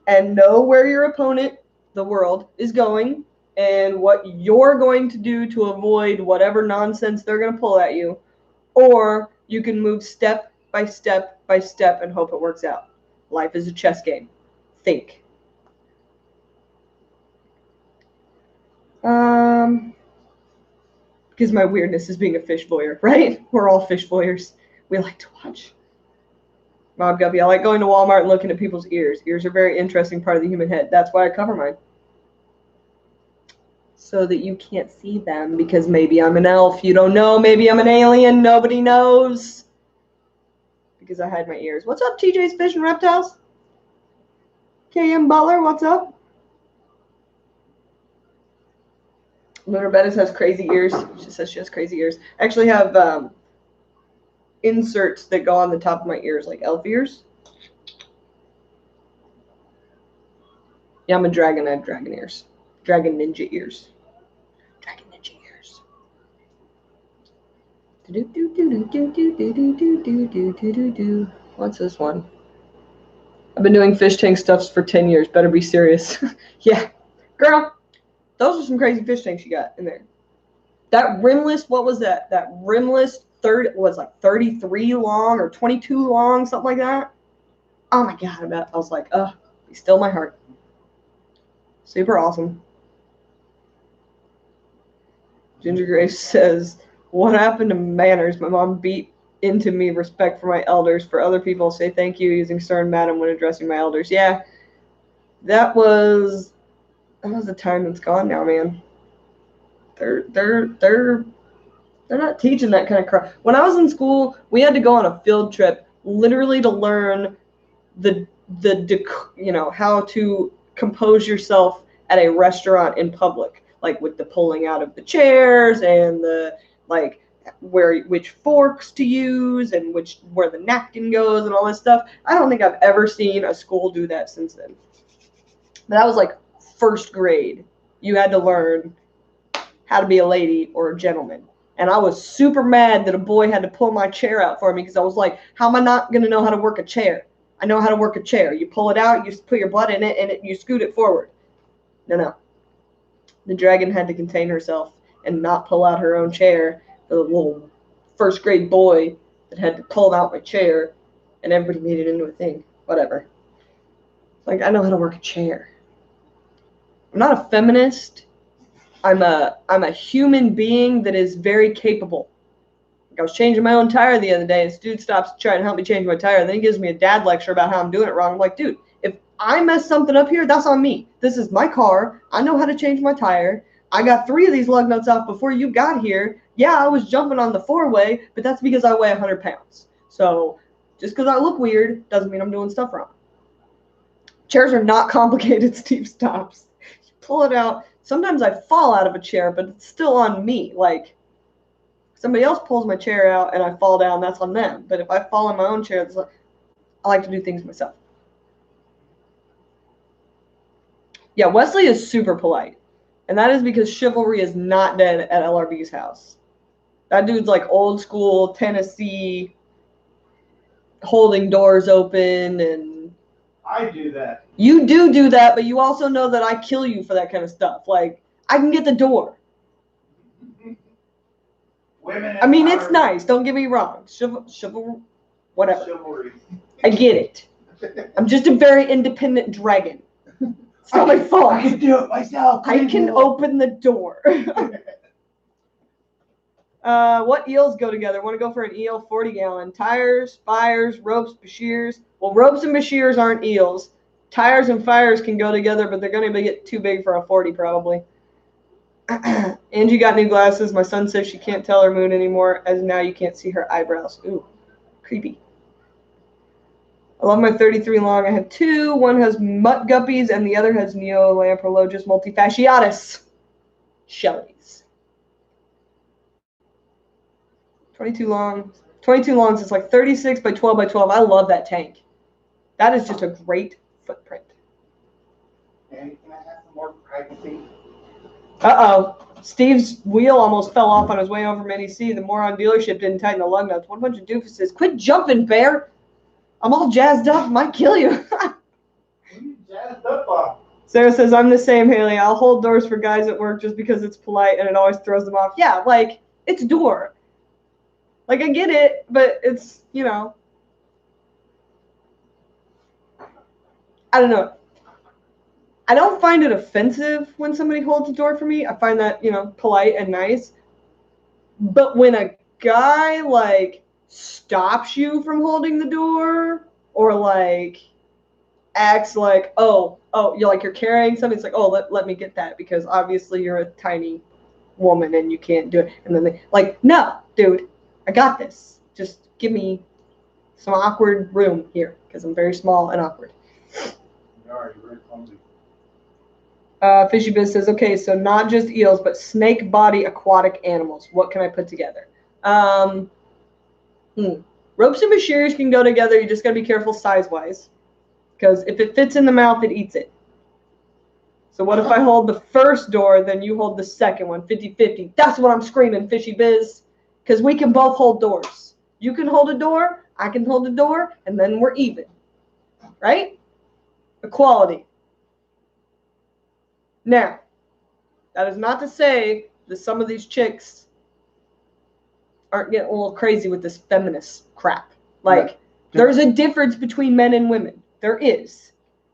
and know where your opponent, the world, is going and what you're going to do to avoid whatever nonsense they're going to pull at you, or you can move step by step by step and hope it works out. Life is a chess game. Think. Because my weirdness is being a fish voyeur, right? We're all fish voyeurs. We like to watch. Mob Guppy, I like going to Walmart and looking at people's ears. Ears are a very interesting part of the human head. That's why I cover mine. So that you can't see them, because maybe I'm an elf. You don't know. Maybe I'm an alien. Nobody knows. Because I hide my ears. What's up, TJ's Fish and Reptiles? KM Butler, what's up? Lunar Bettis has crazy ears. She says she has crazy ears. I actually have inserts that go on the top of my ears, like elf ears. Yeah, I'm a dragon. I have dragon ears. Dragon ninja ears. Dragon ninja ears. What's this one? I've been doing fish tank stuffs for 10 years. Better be serious. Yeah. Girl, those are some crazy fish tanks you got in there. That rimless, what was that? That rimless was like 33 long or 22 long, something like that. Oh my God. I was like, be still my heart. Super awesome. Ginger Grace says, what happened to manners? My mom beat into me respect for my elders. For other people, say thank you using sir and madam when addressing my elders. Yeah, that was a time that's gone now, man. They're not teaching that kind of crap. When I was in school, we had to go on a field trip literally to learn how to compose yourself at a restaurant in public, like with the pulling out of the chairs and the which forks to use and where the napkin goes and all this stuff. I don't think I've ever seen a school do that since then. But that was like first grade. You had to learn how to be a lady or a gentleman. And I was super mad that a boy had to pull my chair out for me, because I was like, how am I not going to know how to work a chair? I know how to work a chair. You pull it out, you put your butt in it, and you scoot it forward. No. The dragon had to contain herself and not pull out her own chair. The little first grade boy that had to pull out my chair, and everybody made it into a thing. Whatever. Like, I know how to work a chair. I'm not a feminist. I'm a human being that is very capable. I was changing my own tire the other day. This dude stops trying to help me change my tire. Then he gives me a dad lecture about how I'm doing it wrong. I'm like, dude, if I mess something up here, that's on me. This is my car. I know how to change my tire. I got 3 of these lug nuts off before you got here. Yeah, I was jumping on the 4-way, but that's because I weigh 100 pounds. So just because I look weird doesn't mean I'm doing stuff wrong. Chairs are not complicated, Steve stops. You pull it out. Sometimes I fall out of a chair, but it's still on me. Like, somebody else pulls my chair out and I fall down, that's on them. But if I fall in my own chair, I like to do things myself. Yeah, Wesley is super polite. And that is because chivalry is not dead at LRB's house. That dude's like old school Tennessee, holding doors open, and I do that. You do that, but you also know that I kill you for that kind of stuff. Like, I can get the door. Women. I mean, it's nice. Don't get me wrong. Chivalry, whatever. Chivalry. I get it. I'm just a very independent dragon. It's not my fault. I can do it myself. I can open the door. What eels go together? Want to go for an eel? 40-gallon. Tires, fires, ropes, bashirs. Well, ropes and bashirs aren't eels. Tires and fires can go together, but they're going to get too big for a 40 probably. Angie got new glasses. My son says she can't tell her moon anymore, as now you can't see her eyebrows. Ooh, creepy. I love my 33 long. I have 2. One has mutt guppies, and the other has Neolamprologus multifasciatus. Shellies. 22 long. 22 longs is like 36 by 12 by 12. I love that tank. That is just a great footprint. And can I have some more privacy? Uh-oh. Steve's wheel almost fell off on his way over from NEC. The moron dealership didn't tighten the lug nuts. What a bunch of doofuses. Quit jumping, bear. I'm all jazzed up. Might kill you. What are you jazzed up on? Sarah says, I'm the same, Haley. I'll hold doors for guys at work just because it's polite and it always throws them off. Yeah, like, it's a door. Like, I get it, but it's, you know. I don't know. I don't find it offensive when somebody holds a door for me. I find that, you know, polite and nice. But when a guy, like, stops you from holding the door or, like, acts like, you're carrying something, it's like, oh, let me get that because obviously you're a tiny woman and you can't do it. And then they, like, no, dude, I got this. Just give me some awkward room here because I'm very small and awkward. You're very clumsy. Fishy Biz says, okay, so not just eels, but snake body aquatic animals. What can I put together? Ropes and bashirs can go together. You just got to be careful size-wise. Because if it fits in the mouth, it eats it. So what if I hold the first door, then you hold the second one, 50-50. That's what I'm screaming, Fishy Biz. Because we can both hold doors. You can hold a door, I can hold a door, and then we're even. Right? Equality. Now, that is not to say that some of these chicks aren't getting a little crazy with this feminist crap. Like, yeah. There's a difference between men and women. There is.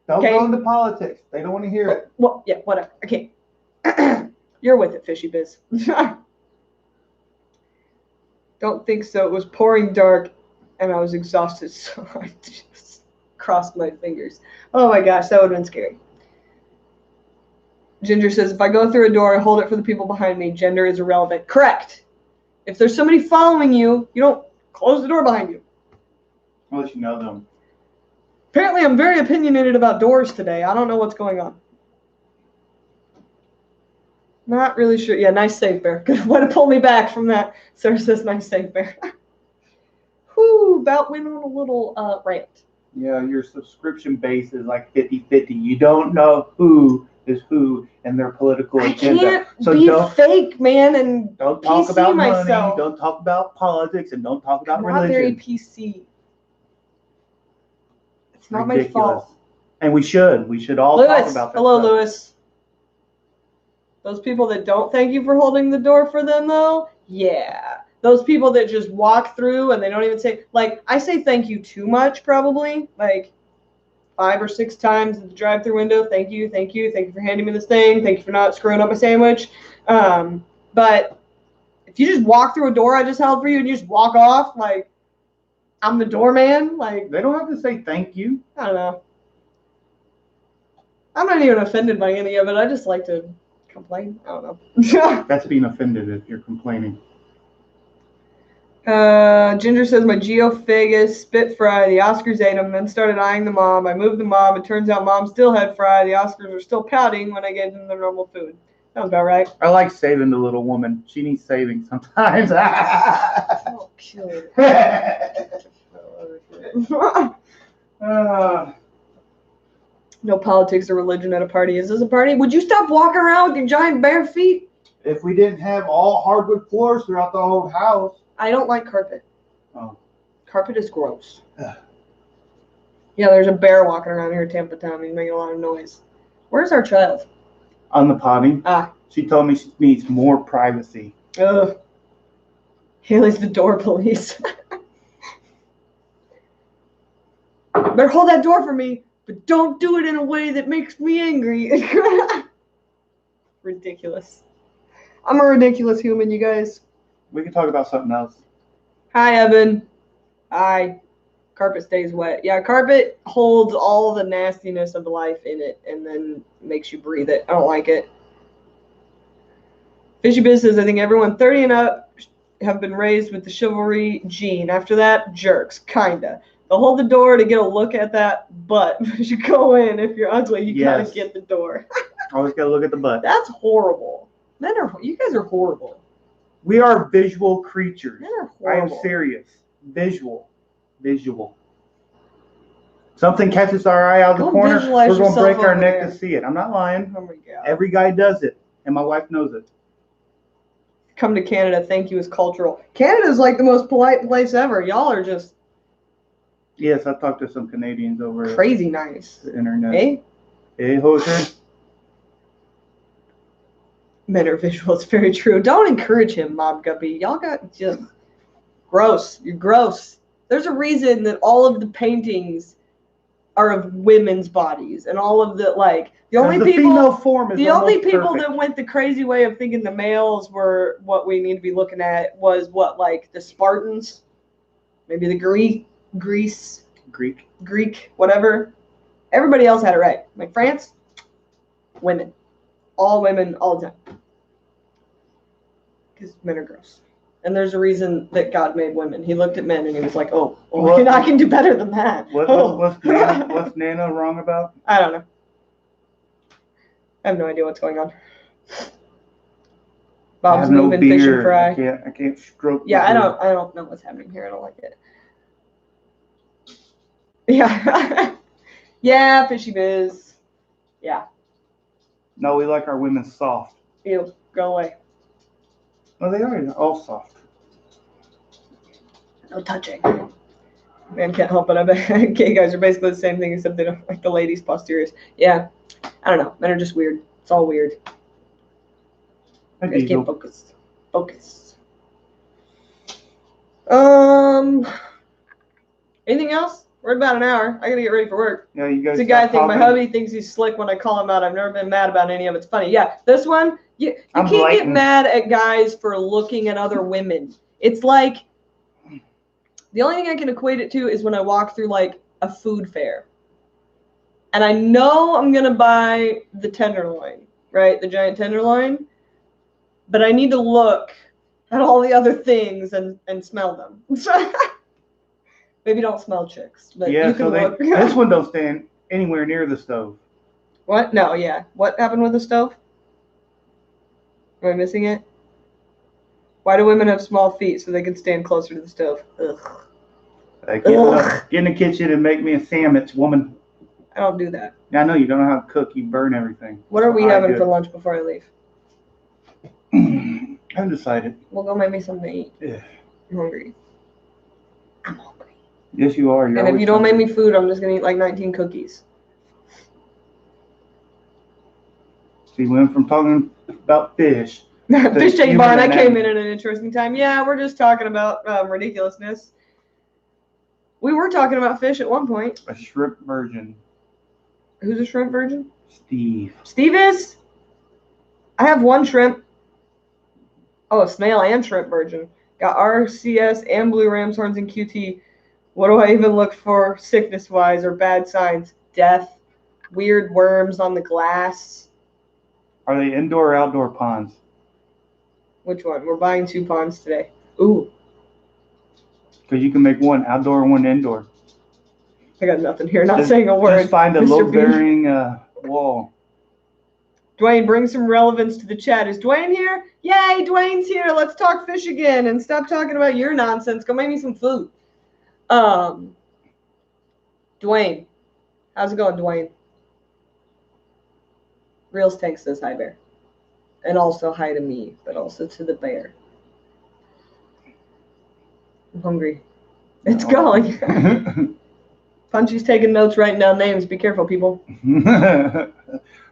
Don't go into politics. They don't want to hear it. Well, yeah, whatever. Okay. You're with it, Fishy Biz. Don't think so. It was pouring dark, and I was exhausted, so I just crossed my fingers. Oh my gosh, that would have been scary. Ginger says, if I go through a door, I hold it for the people behind me. Gender is irrelevant. Correct. If there's somebody following you, you don't close the door behind you. Unless you know them. Apparently, I'm very opinionated about doors today. I don't know what's going on. Not really sure. Yeah, nice save, Bear. Good way to pull me back from that. Sarah says, nice save, Bear. Whew, about went on a little rant. Yeah, your subscription base is like 50-50. You don't know who is who and their political agenda. I can't be fake, man, and don't talk about myself. Money, don't talk about politics, and don't talk about religion. Not very PC. It's not my fault. And we should all talk about that. Hello, stuff. Lewis. Those people that don't thank you for holding the door for them, though, yeah. Those people that just walk through and they don't even say, like, I say thank you too much, probably, like 5 or 6 times at the drive-through window. Thank you for handing me this thing. Thank you for not screwing up my sandwich. But If you just walk through a door I just held for you and you just walk off, like, I'm the doorman, like. They don't have to say thank you. I don't know. I'm not even offended by any of it. I just like to complain. I don't know. That's being offended if you're complaining. Ginger says my geophagus spit fry. The Oscars ate them, then started eyeing the mom. I moved the mom. It turns out mom still had fry. The Oscars are still pouting when I gave them their normal food. Sounds about right. I like saving the little woman. She needs saving sometimes. Oh, kill it. No politics or religion at a party. Is this a party? Would you stop walking around with your giant bare feet? If we didn't have all hardwood floors throughout the whole house. I don't like carpet. Oh. Carpet is gross. Yeah, there's a bear walking around here in Tampa Town. He's making a lot of noise. Where's our child? On the potty. Ah. She told me she needs more privacy. Ugh. Haley's the door police. Better hold that door for me, but don't do it in a way that makes me angry. Ridiculous. I'm a ridiculous human, you guys. We can talk about something else. Hi, Evan. Hi. Carpet stays wet. Yeah, carpet holds all the nastiness of life in it and then makes you breathe it. I don't like it. Fishy Biz says, I think everyone 30 and up have been raised with the chivalry gene. After that, jerks. Kinda. They'll hold the door to get a look at that butt. But you go in. If you're ugly, you gotta get the door. Always gotta look at the butt. That's horrible. You guys are horrible. We are visual creatures. Men are I am horrible. serious. Visual. Something catches our eye out of the corner, visualize we're going to break yourself our over neck there. to see it. I'm not lying. Oh my god. Every guy does it, and my wife knows it. Come to Canada. Thank you is cultural. Canada's like the most polite place ever. Y'all are just Yes, I've talked to some Canadians over crazy nice. the internet. Eh? Hey, Hoser. Men are visual. It's very true. Don't encourage him, Mob Guppy. Y'all got just gross. You're gross. There's a reason that all of the paintings are of women's bodies, and all of the the only female form is the only almost people perfect. that went the crazy way of thinking the males were what we need to be looking at was the Spartans, maybe the Greek, whatever. Everybody else had it right. Like France, women, all the time, because men are gross. And there's a reason that God made women. He looked at men and he was like, "Oh, I can do better than that." What's Nana wrong about? I don't know. I have no idea what's going on. Bob's moving fish and fry. I can't stroke. Yeah, I don't know what's happening here. I don't like it. Yeah. Yeah, Fishy Biz. Yeah. No, we like our women soft. Ew, go away. Well, they are all soft. No touching. Man can't help it. I bet gay guys are basically the same thing except they don't like the ladies' posteriors. Yeah. I don't know. Men are just weird. It's all weird. You guys can't focus. Anything else? We're at about an hour. I gotta get ready for work. Yeah, you guys. It's a guy thing. My hubby thinks he's slick when I call him out. I've never been mad about any of it. It's funny. Yeah, this one, you can't get mad at guys for looking at other women. It's like, the only thing I can equate it to is when I walk through like a food fair. And I know I'm going to buy the tenderloin, right? The giant tenderloin. But I need to look at all the other things and smell them. Maybe don't smell chicks, but you can look. This one don't stand anywhere near the stove. What? No, yeah. What happened with the stove? Am I missing it? Why do women have small feet so they can stand closer to the stove? Ugh. Get in the kitchen and make me a sandwich, woman. I don't do that. Yeah, I know you don't know how to cook. You burn everything. What are we having for lunch before I leave? I haven't decided. We'll go make me something to eat. Yeah. I'm hungry. I'm hungry. Yes, you are. And if you don't make me food, I'm just going to eat like 19 cookies. So you went from talking about fish. Fish Tank Barn, I came in at an interesting time. Yeah, we're just talking about ridiculousness. We were talking about fish at one point. A shrimp virgin. Who's a shrimp virgin? Steve. Steve is? I have one shrimp. Oh, snail and shrimp virgin. Got RCS and blue ram's horns and QT. What do I even look for sickness-wise or bad signs? Death, weird worms on the glass. Are they indoor or outdoor ponds? Which one? We're buying 2 ponds today. Ooh, Because you can make one outdoor and one indoor. I got nothing here. Not Just- saying a word. Just find a Mr. low B. varying wall. Dwayne, bring some relevance to the chat. Is Dwayne here? Yay, Dwayne's here. Let's talk fish again and stop talking about your nonsense. Go make me some food. Dwayne. How's it going, Dwayne? Reels Tank says hi, Bear. And also hi to me, but also to the bear. I'm hungry. It's going. Punchy's taking notes, writing down names. Be careful, people.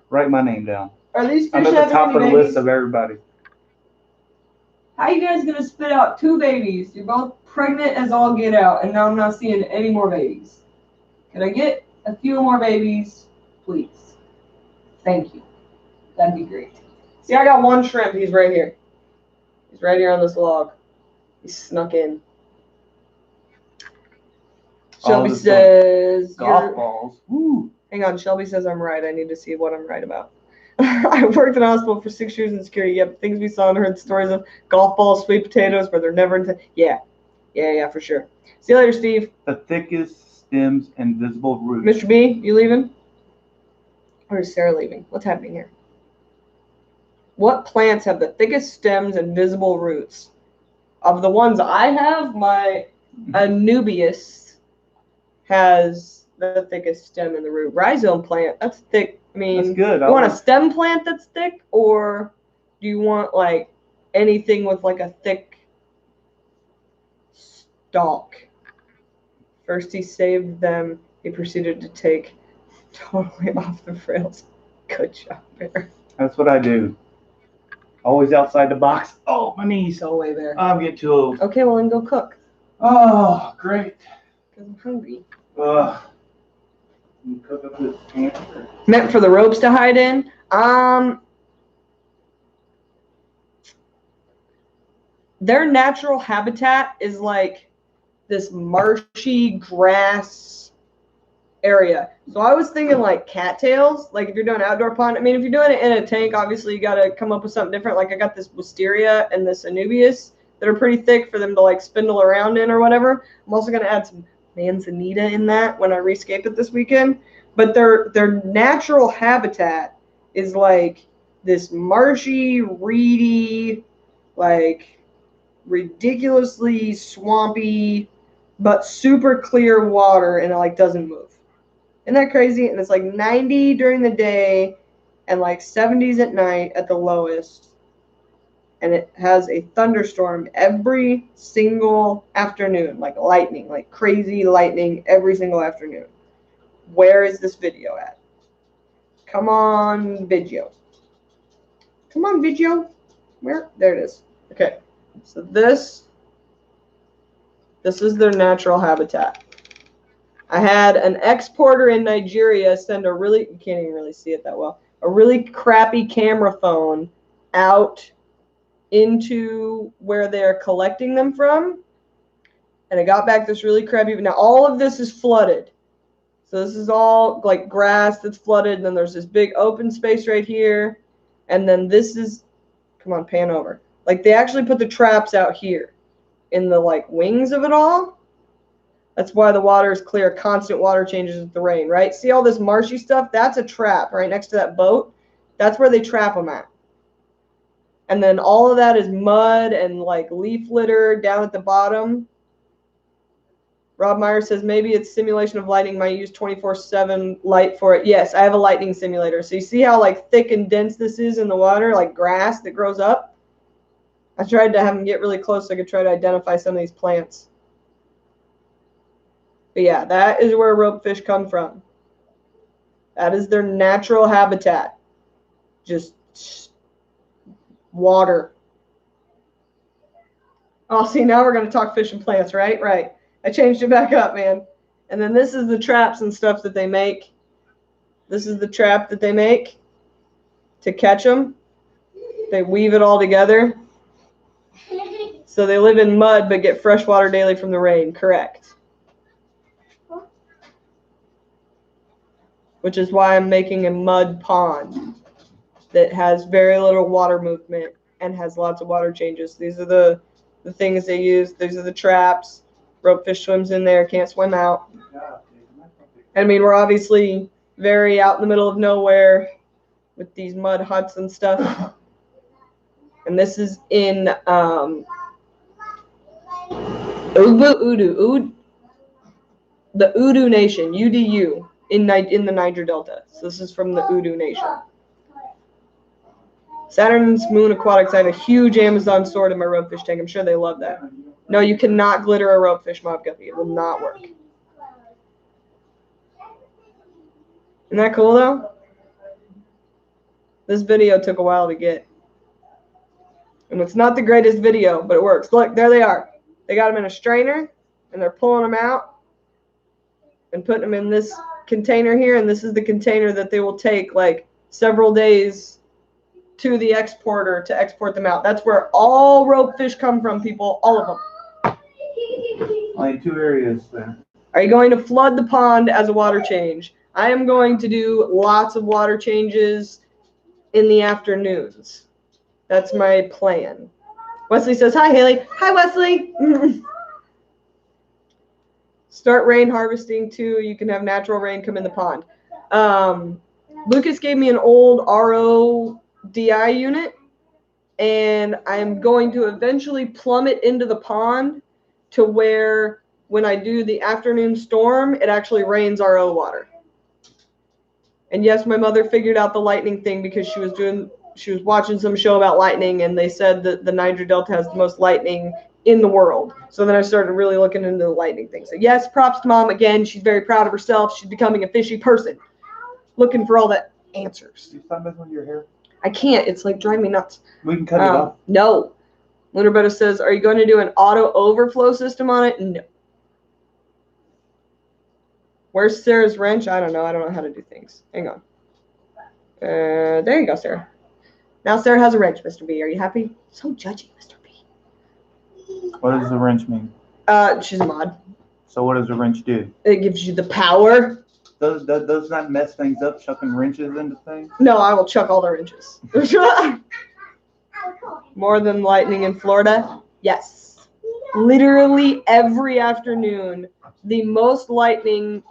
Write my name down. Are these fish I'm at the having top any of the babies? list of everybody. How you guys gonna spit out 2 babies? You're both pregnant as all get out, and now I'm not seeing any more babies. Can I get a few more babies, please? Thank you. That'd be great. See, I got 1 shrimp. He's right here. He's right here on this log. He snuck in. Shelby says, Golf balls. Woo. hang on, Shelby says I'm right. I need to see what I'm right about. I worked in a hospital for 6 years in security. Yep, things we saw and heard stories of golf balls, sweet potatoes, but they're never into. Yeah, for sure. See you later, Steve. The thickest stems and visible roots. Mr. B, you leaving? Or is Sarah leaving? What's happening here? What plants have the thickest stems and visible roots? Of the ones I have, my Anubias has the thickest stem and the root. Rhizome plant, that's thick. I mean, That's good. You want a stem plant that's thick, or do you want like anything with like a thick stalk? First he saved them, he proceeded to take totally off the rails. Good job, Bear. That's what I do. Always outside the box. Oh, my knees. So way there. I'm getting too old. Okay, well then go cook. Oh, great. Because I'm hungry. Ugh. You cook up this hamster. Meant for the ropes to hide in. Their natural habitat is like this marshy grass area. So I was thinking like cattails, like if you're doing outdoor pond. I mean, if you're doing it in a tank, obviously you got to come up with something different. Like I got this wisteria and this Anubias that are pretty thick for them to like spindle around in or whatever. I'm also going to add some manzanita in that when I rescape it this weekend. But their natural habitat is like this marshy, reedy, like ridiculously swampy, but super clear water, and it like doesn't move. Isn't that crazy? And it's like 90 during the day and like 70s at night at the lowest. And it has a thunderstorm every single afternoon, like lightning, like crazy lightning every single afternoon. Where is this video at? Come on, video. Come on, video. Where? There it is. Okay. So this is their natural habitat. I had an exporter in Nigeria send a really, you can't even really see it that well, a really crappy camera phone out into where they're collecting them from. And I got back this really crappy, now all of this is flooded. So this is all like grass that's flooded, and then there's this big open space right here. And then this is, come on, pan over. Like they actually put the traps out here in the like wings of it all. That's why the water is clear. Constant water changes with the rain, right? See all this marshy stuff? That's a trap right next to that boat. That's where they trap them at. And then all of that is mud and like leaf litter down at the bottom. Rob Meyer says maybe it's simulation of lightning. Might use 24/7 light for it. Yes, I have a lightning simulator. So you see how like thick and dense this is in the water, like grass that grows up? I tried to have them get really close so I could try to identify some of these plants. But yeah, that is where ropefish come from. That is their natural habitat. Just water. Oh, see, now we're going to talk fish and plants, right? Right. I changed it back up, man. And then this is the traps and stuff that they make. This is the trap that they make to catch them. They weave it all together. So they live in mud but get fresh water daily from the rain. Correct. Which is why I'm making a mud pond that has very little water movement and has lots of water changes. These are the things they use. These are the traps. Ropefish swims in there, can't swim out. I mean, we're obviously very out in the middle of nowhere with these mud huts and stuff. And this is in the Udu Nation, UDU, in the Niger Delta. So this is from the Udu Nation. Saturn's Moon Aquatics. I have a huge Amazon stored in my ropefish tank. I'm sure they love that. No, you cannot glitter a ropefish mob guppy. It will not work. Isn't that cool, though? This video took a while to get. And it's not the greatest video, but it works. Look, there they are. They got them in a strainer, and they're pulling them out and putting them in this container here. And this is the container that they will take, like, several days to the exporter to export them out. That's where all ropefish come from, people. All of them. Only 2 areas there. Are you going to flood the pond as a water change? I am going to do lots of water changes in the afternoons. That's my plan. Wesley says, hi, Haley. Hi, Wesley. Start rain harvesting, too. You can have natural rain come in the pond. Lucas gave me an old RO DI unit, and I'm going to eventually plumb it into the pond to where when I do the afternoon storm, it actually rains RO water. And yes, my mother figured out the lightning thing because she was watching some show about lightning, and they said that the Niger Delta has the most lightning in the world. So then I started really looking into the lightning thing. So yes, props to Mom again. She's very proud of herself. She's becoming a fishy person, looking for all the answers. You stop messing with your hair? I can't. It's like driving me nuts. We can cut it off. No. Lunar Butter says, are you going to do an auto overflow system on it? No. Where's Sarah's wrench? I don't know. I don't know how to do things. Hang on. There you go, Sarah. Now Sarah has a wrench, Mr. B. Are you happy? So judgy, Mr. B. What does the wrench mean? She's a mod. So what does the wrench do? It gives you the power. Does not mess things up, chucking wrenches into things? No, I will chuck all the wrenches. More than lightning in Florida? Yes. Literally every afternoon, the most lightning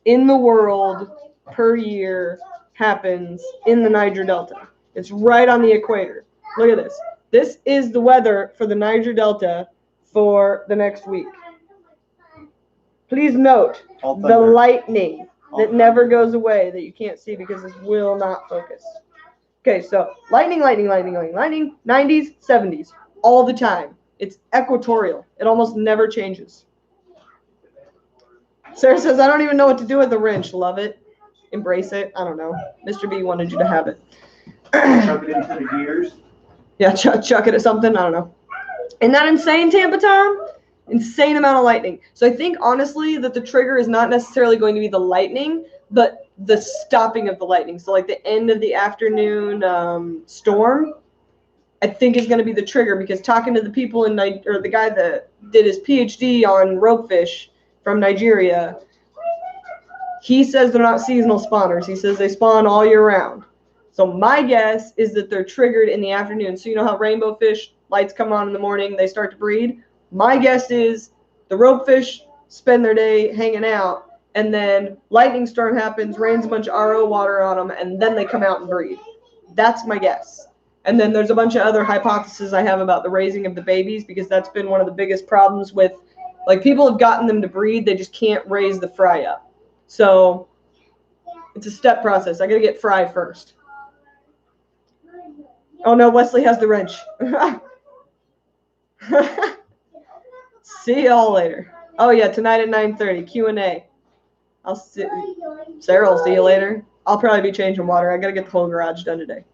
in the world per year happens in the Niger Delta. It's right on the equator. Look at this. This is the weather for the Niger Delta for the next week. Please note the lightning that never goes away that you can't see because this will not focus. Okay, so lightning, 90s, 70s, all the time. It's equatorial. It almost never changes. Sarah says, I don't even know what to do with the wrench. Love it. Embrace it. I don't know. Mr. B wanted you to have it. Chuck it into the gears. Yeah, chuck it at something. I don't know. Isn't that insane, Tampa Tom? Insane amount of lightning. So I think, honestly, that the trigger is not necessarily going to be the lightning, but the stopping of the lightning. So, like, the end of the afternoon storm, I think is going to be the trigger, because talking to the people in or the guy that did his PhD on ropefish from Nigeria, he says they're not seasonal spawners. He says they spawn all year round. So my guess is that they're triggered in the afternoon. So you know how rainbow fish, lights come on in the morning, they start to breed? My guess is the ropefish spend their day hanging out, and then lightning storm happens, rains a bunch of RO water on them, and then they come out and breed. That's my guess. And then there's a bunch of other hypotheses I have about the raising of the babies, because that's been one of the biggest problems with, like, people have gotten them to breed, they just can't raise the fry up. So it's a step process. I got to get fry first. Oh no, Wesley has the wrench. See y'all later. Oh yeah, tonight at 9:30, Q&A. Sarah will see you later. I'll probably be changing water. I got to get the whole garage done today.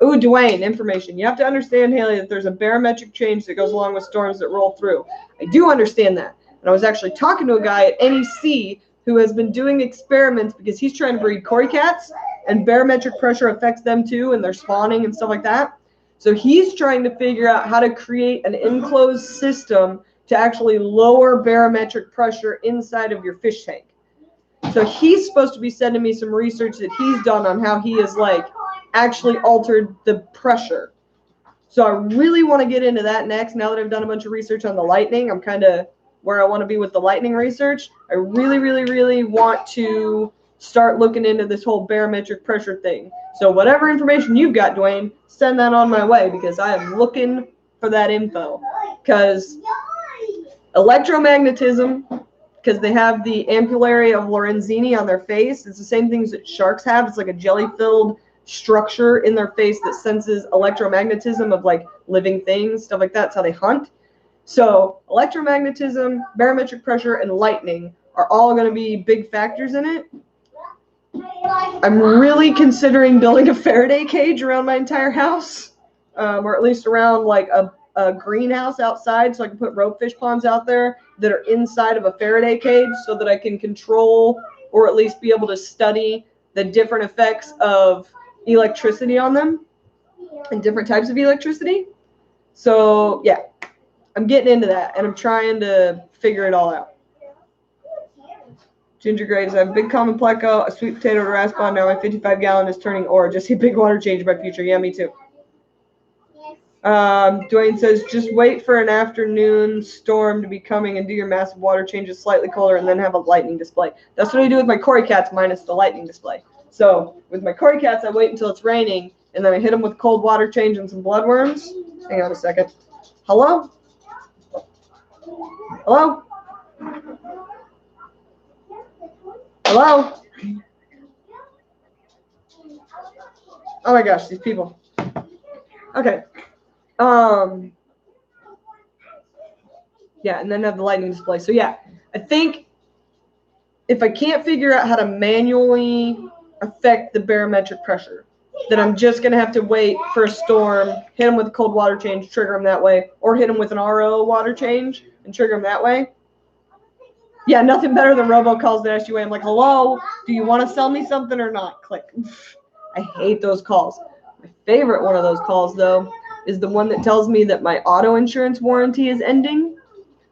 Ooh, Dwayne, information. You have to understand, Haley, that there's a barometric change that goes along with storms that roll through. I do understand that. And I was actually talking to a guy at NEC who has been doing experiments because he's trying to breed cory cats, and barometric pressure affects them too, and they're spawning and stuff like that. So he's trying to figure out how to create an enclosed system to actually lower barometric pressure inside of your fish tank. So he's supposed to be sending me some research that he's done on how he has like actually altered the pressure. So I really want to get into that next. Now that I've done a bunch of research on the lightning, I'm kind of where I want to be with the lightning research. I really, really, really want to start looking into this whole barometric pressure thing. So whatever information you've got, Dwayne, send that on my way because I am looking for that info. Because electromagnetism, because they have the ampullary of Lorenzini on their face, it's the same things that sharks have. It's like a jelly-filled structure in their face that senses electromagnetism of like living things, stuff like that. That's how they hunt. So electromagnetism, barometric pressure, and lightning are all going to be big factors in it. I'm really considering building a Faraday cage around my entire house, or at least around like a greenhouse outside, so I can put ropefish ponds out there that are inside of a Faraday cage so that I can control or at least be able to study the different effects of electricity on them and different types of electricity. So yeah, I'm getting into that and I'm trying to figure it all out. Ginger Graves, I have a big common pleco, a sweet potato to rasp on. Now my 55-gallon is turning ore. Just see big water change in my future. Yeah, me too. Dwayne says, just wait for an afternoon storm to be coming and do your massive water changes slightly colder and then have a lightning display. That's what I do with my Cory cats minus the lightning display. So with my Cory cats, I wait until it's raining and then I hit them with cold water change and some bloodworms. Hang on a second. Hello? Hello? Hello? Oh my gosh, these people. Okay. Yeah, and then have the lightning display. So yeah, I think if I can't figure out how to manually affect the barometric pressure, then I'm just going to have to wait for a storm, hit them with a cold water change, trigger them that way, or hit them with an RO water change and trigger them that way. Yeah, nothing better than robocalls that ask you, I'm like, hello, do you want to sell me something or not? Click. I hate those calls. My favorite one of those calls, though, is the one that tells me that my auto insurance warranty is ending.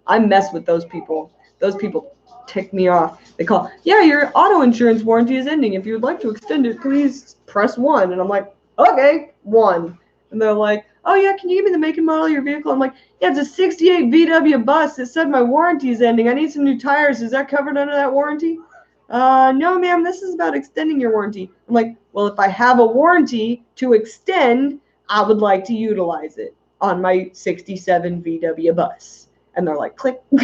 I mess with those people. Those people tick me off. They call, yeah, your auto insurance warranty is ending. If you would like to extend it, please press 1. And I'm like, okay, 1. And they're like, oh, yeah, can you give me the make and model of your vehicle? I'm like, yeah, it's a 68 VW bus. It said my warranty is ending. I need some new tires. Is that covered under that warranty? No, ma'am, this is about extending your warranty. I'm like, well, if I have a warranty to extend, I would like to utilize it on my 67 VW bus. And they're like, click. And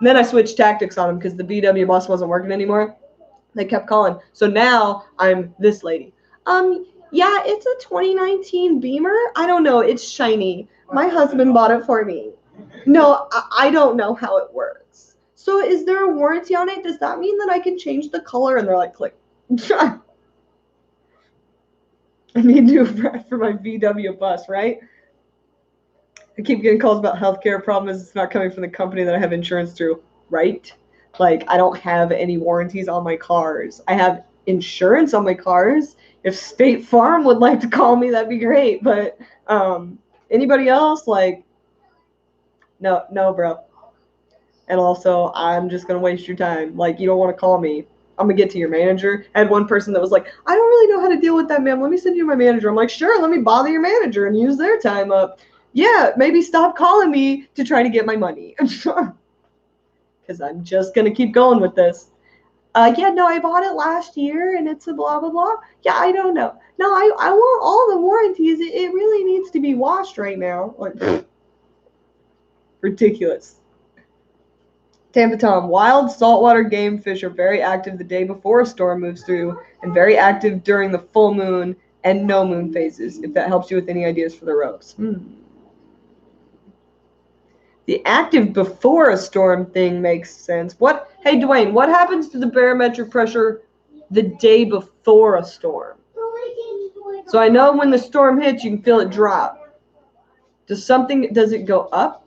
then I switched tactics on them because the VW bus wasn't working anymore. They kept calling. So now I'm this lady. Yeah, it's a 2019 Beamer. I don't know. It's shiny. My husband bought it for me. No, I don't know how it works. So is there a warranty on it? Does that mean that I can change the color? And they're like, click. I need to for my VW bus, right? I keep getting calls about healthcare problems. It's not coming from the company that I have insurance through, right? Like, I don't have any warranties on my cars. I have insurance on my cars. If State Farm would like to call me, that'd be great. But anybody else, like, no, bro. And also, I'm just going to waste your time. Like, you don't want to call me. I'm going to get to your manager. I had one person that was like, I don't really know how to deal with that, ma'am. Let me send you my manager. I'm like, sure, let me bother your manager and use their time up. Yeah, maybe stop calling me to try to get my money. Because I'm just going to keep going with this. Yeah, no, I bought it last year and it's a blah, blah, blah. Yeah, I don't know. No, I want all the warranties. It really needs to be washed right now. Like, ridiculous. Tampa Tom, wild saltwater game fish are very active the day before a storm moves through and very active during the full moon and no moon phases, if that helps you with any ideas for the ropes. The active before a storm thing makes sense. What? Hey, Dwayne, what happens to the barometric pressure the day before a storm? So I know when the storm hits, you can feel it drop. Does it go up?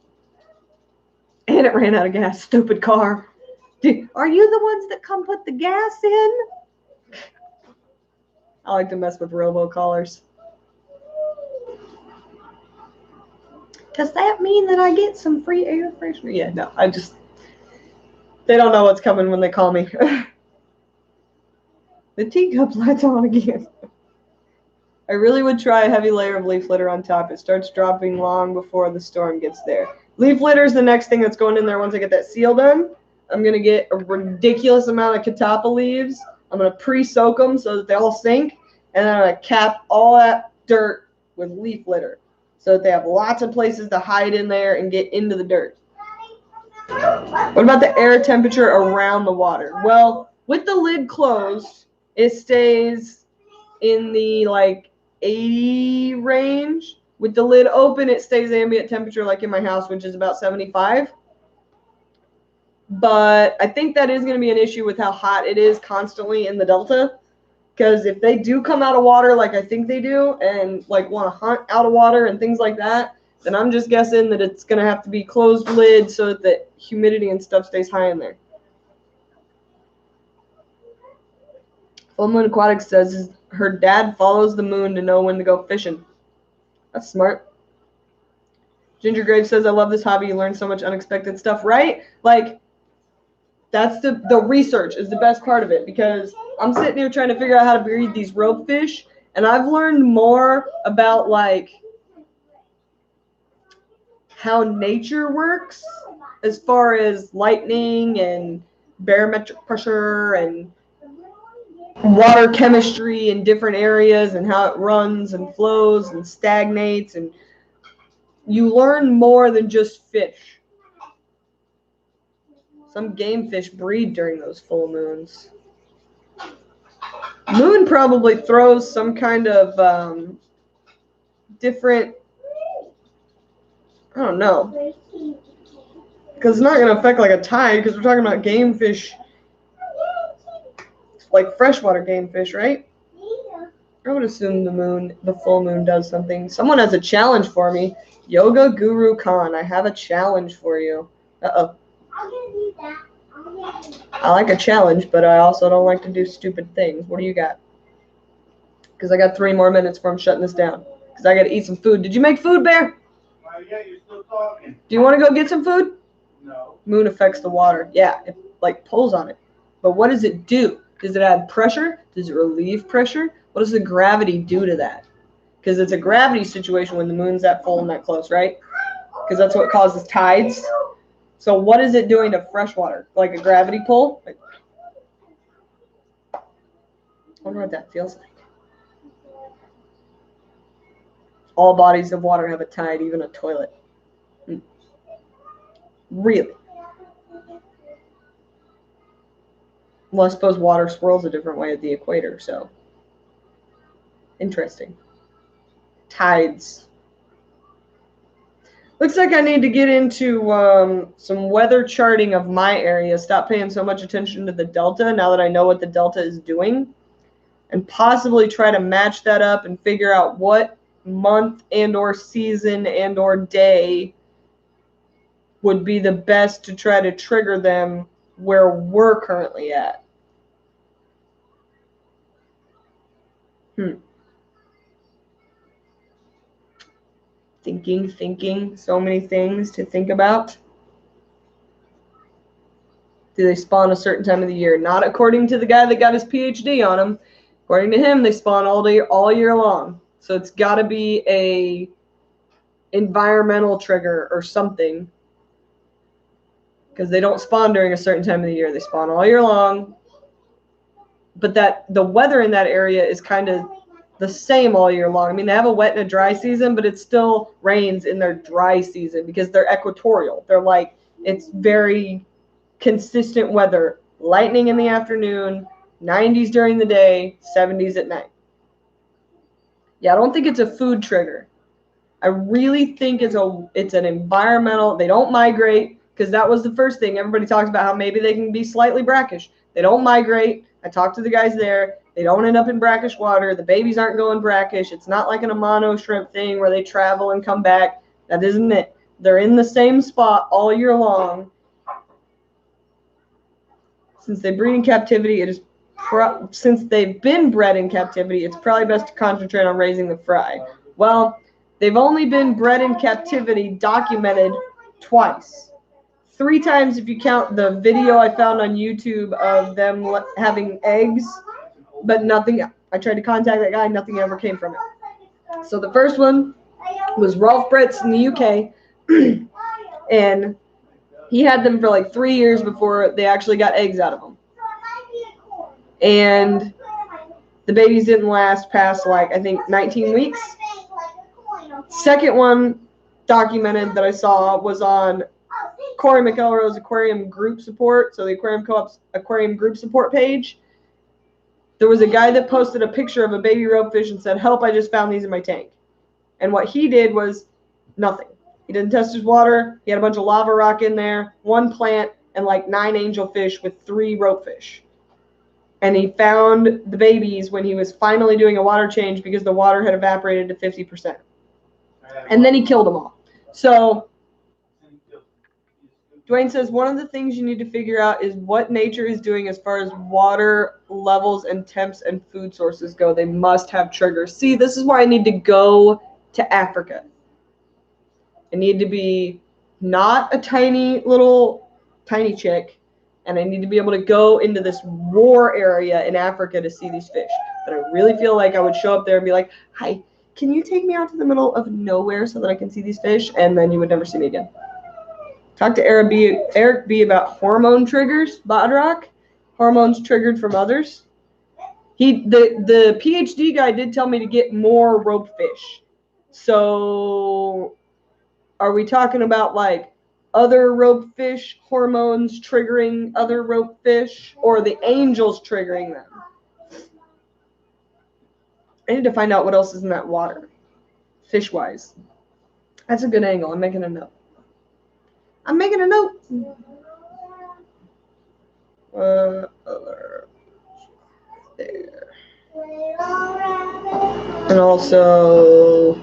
And it ran out of gas. Stupid car. Are you the ones that come put the gas in? I like to mess with robocallers. Does that mean that I get some free air freshener? Yeah, no, they don't know what's coming when they call me. The teacup lights on again. I really would try a heavy layer of leaf litter on top. It starts dropping long before the storm gets there. Leaf litter is the next thing that's going in there once I get that seal done. I'm going to get a ridiculous amount of catappa leaves. I'm going to pre-soak them so that they all sink. And then I'm going to cap all that dirt with leaf litter so that they have lots of places to hide in there and get into the dirt. What about the air temperature around the water? Well, with the lid closed, it stays in the like 80 range. With the lid open, it stays ambient temperature like in my house, which is about 75. But I think that is going to be an issue with how hot it is constantly in the Delta. Because if they do come out of water like I think they do and like want to hunt out of water and things like that, then I'm just guessing that it's going to have to be closed lid so that the humidity and stuff stays high in there. Full Moon Aquatics says her dad follows the moon to know when to go fishing. That's smart. Ginger Grave says, I love this hobby. You learn so much unexpected stuff, right? Like, that's the research is the best part of it, because I'm sitting here trying to figure out how to breed these ropefish, and I've learned more about, like, how nature works as far as lightning and barometric pressure and water chemistry in different areas and how it runs and flows and stagnates, and you learn more than just fish. Some game fish breed during those full moons. Moon probably throws some kind of different, I don't know, because it's not going to affect like a tide, because we're talking about game fish, like freshwater game fish, right? I would assume the full moon does something. Someone has a challenge for me. Yoga Guru Khan, I have a challenge for you. Uh-oh. I like a challenge, but I also don't like to do stupid things. What do you got? Because I got 3 more minutes before I'm shutting this down. Because I got to eat some food. Did you make food, Bear? Yeah, you're still talking. Do you want to go get some food? No. Moon affects the water. Yeah, it like pulls on it. But what does it do? Does it add pressure? Does it relieve pressure? What does the gravity do to that? Because it's a gravity situation when the moon's that full and that close, right? Because that's what causes tides. So what is it doing to freshwater? Like a gravity pull? Like, I wonder what that feels like. All bodies of water have a tide, even a toilet. Really? Well, I suppose water swirls a different way at the equator, so. Interesting. Tides. Looks like I need to get into some weather charting of my area. Stop paying so much attention to the Delta now that I know what the Delta is doing. And possibly try to match that up and figure out what month and or season and or day would be the best to try to trigger them where we're currently at. Thinking, so many things to think about. Do they spawn a certain time of the year? Not according to the guy that got his PhD on them. According to him, they spawn all year long. So it's got to be a environmental trigger or something, because they don't spawn during a certain time of the year. They spawn all year long. But the weather in that area is kind of the same all year long. I mean, they have a wet and a dry season, but it still rains in their dry season because they're equatorial. They're like, it's very consistent weather. Lightning in the afternoon, 90s during the day, 70s at night. Yeah, I don't think it's a food trigger. I really think it's an environmental. They don't migrate, because that was the first thing. Everybody talks about how maybe they can be slightly brackish. They don't migrate. I talked to the guys there. They don't end up in brackish water. The babies aren't going brackish. It's not like an Amano shrimp thing where they travel and come back. That isn't it. They're in the same spot all year long. Since they breed in captivity, since they've been bred in captivity, it's probably best to concentrate on raising the fry. Well, They've only been bred in captivity, documented twice. 3 times if you count the video I found on YouTube of them having eggs, but nothing. I tried to contact that guy, nothing ever came from it. So the first one was Rolf Britz in the UK, and he had them for like 3 years before they actually got eggs out of them. And the babies didn't last past like, I think, 19 weeks. Second one documented that I saw was on Corey McElroy's Aquarium Group Support, so the Aquarium Co-op's Aquarium Group Support page. There was a guy that posted a picture of a baby ropefish and said, "Help, I just found these in my tank." And what he did was nothing. He didn't test his water. He had a bunch of lava rock in there, 1 plant, and like 9 angelfish with 3 ropefish. And he found the babies when he was finally doing a water change because the water had evaporated to 50%. And then he killed them all. So Dwayne says, one of the things you need to figure out is what nature is doing as far as water levels and temps and food sources go. They must have triggers. See, this is why I need to go to Africa. I need to be not a tiny chick, and I need to be able to go into this war area in Africa to see these fish. But I really feel like I would show up there and be like, "Hi, can you take me out to the middle of nowhere so that I can see these fish?" And then you would never see me again. Talk to Eric B about hormone triggers, Bodrock. Hormones triggered from others. The PhD guy did tell me to get more ropefish. So are we talking about like other ropefish hormones triggering other ropefish, or the angels triggering them? I need to find out what else is in that water, fish-wise. That's a good angle. I'm making a note. Other there. And also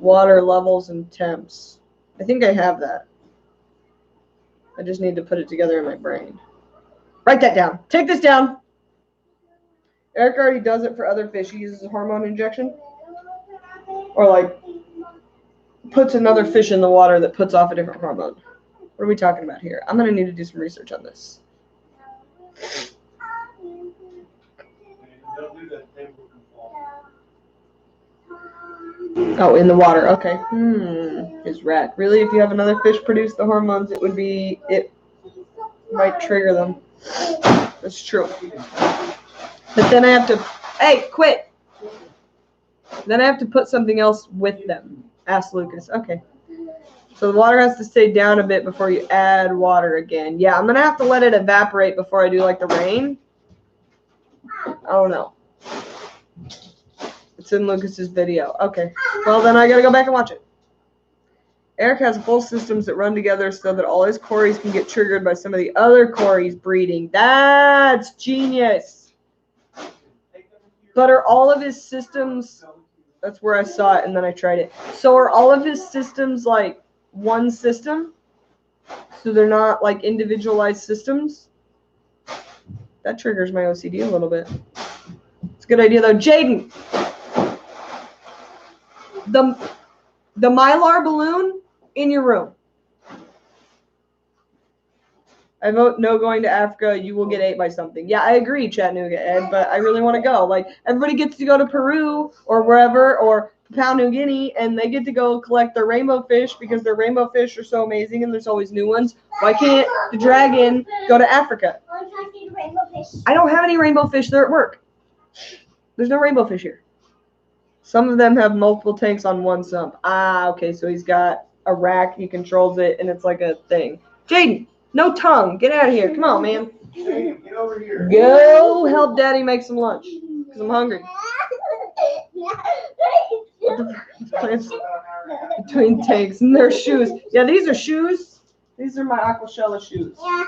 water levels and temps. I think I have that. I just need to put it together in my brain. Write that down. Take this down. Eric already does it for other fish. He uses a hormone injection. Or like puts another fish in the water that puts off a different hormone. What are we talking about here? I'm going to need to do some research on this. Oh, in the water. Okay. Is rat. Really, if you have another fish produce the hormones, it might trigger them. That's true. But then I have to, hey, quit. Then I have to put something else with them. Asked Lucas. Okay. So the water has to stay down a bit before you add water again. Yeah, I'm going to have to let it evaporate before I do like the rain. I don't know. It's in Lucas's video. Okay. Well, then I got to go back and watch it. Eric has full systems that run together so that all his cories can get triggered by some of the other cories breeding. That's genius. But are all of his systems... That's where I saw it, and then I tried it. So are all of his systems like one system? So they're not like individualized systems? That triggers my OCD a little bit. It's a good idea, though. Jaden! The Mylar balloon in your room. I vote no going to Africa. You will get ate by something. Yeah, I agree, Chattanooga, Ed, but I really want to go. Like, everybody gets to go to Peru or wherever, or Papua New Guinea, and they get to go collect their rainbow fish because their rainbow fish are so amazing and there's always new ones. Why can't the dragon go to Africa? I don't have any rainbow fish. They're at work. There's no rainbow fish here. Some of them have multiple tanks on one sump. Ah, okay, so he's got a rack. He controls it, and it's like a thing. Jaden! No tongue. Get out of here. Come on, man. Hey, get over here. Go help Daddy make some lunch. Because I'm hungry. Between tanks and their shoes. Yeah, these are shoes. These are my Aquashella shoes. Yeah.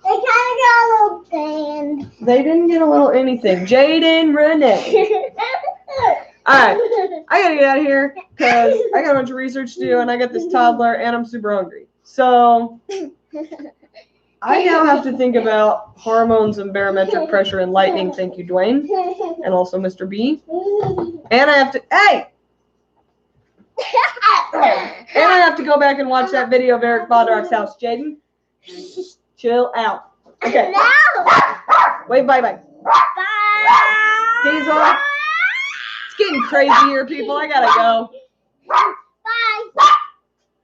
They kind of got a little band. They didn't get a little anything. Jaden Renee. Alright. I got to get out of here because I got a bunch of research to do and I got this toddler and I'm super hungry. So... I now have to think about hormones and barometric pressure and lightning. Thank you, Dwayne. And also Mr. B. And I have to... Hey! And I have to go back and watch that video of Eric Bodrock's house. Jaden, chill out. Okay. No. Wait, bye-bye. Bye. Diesel. It's getting crazy here, people. I gotta go.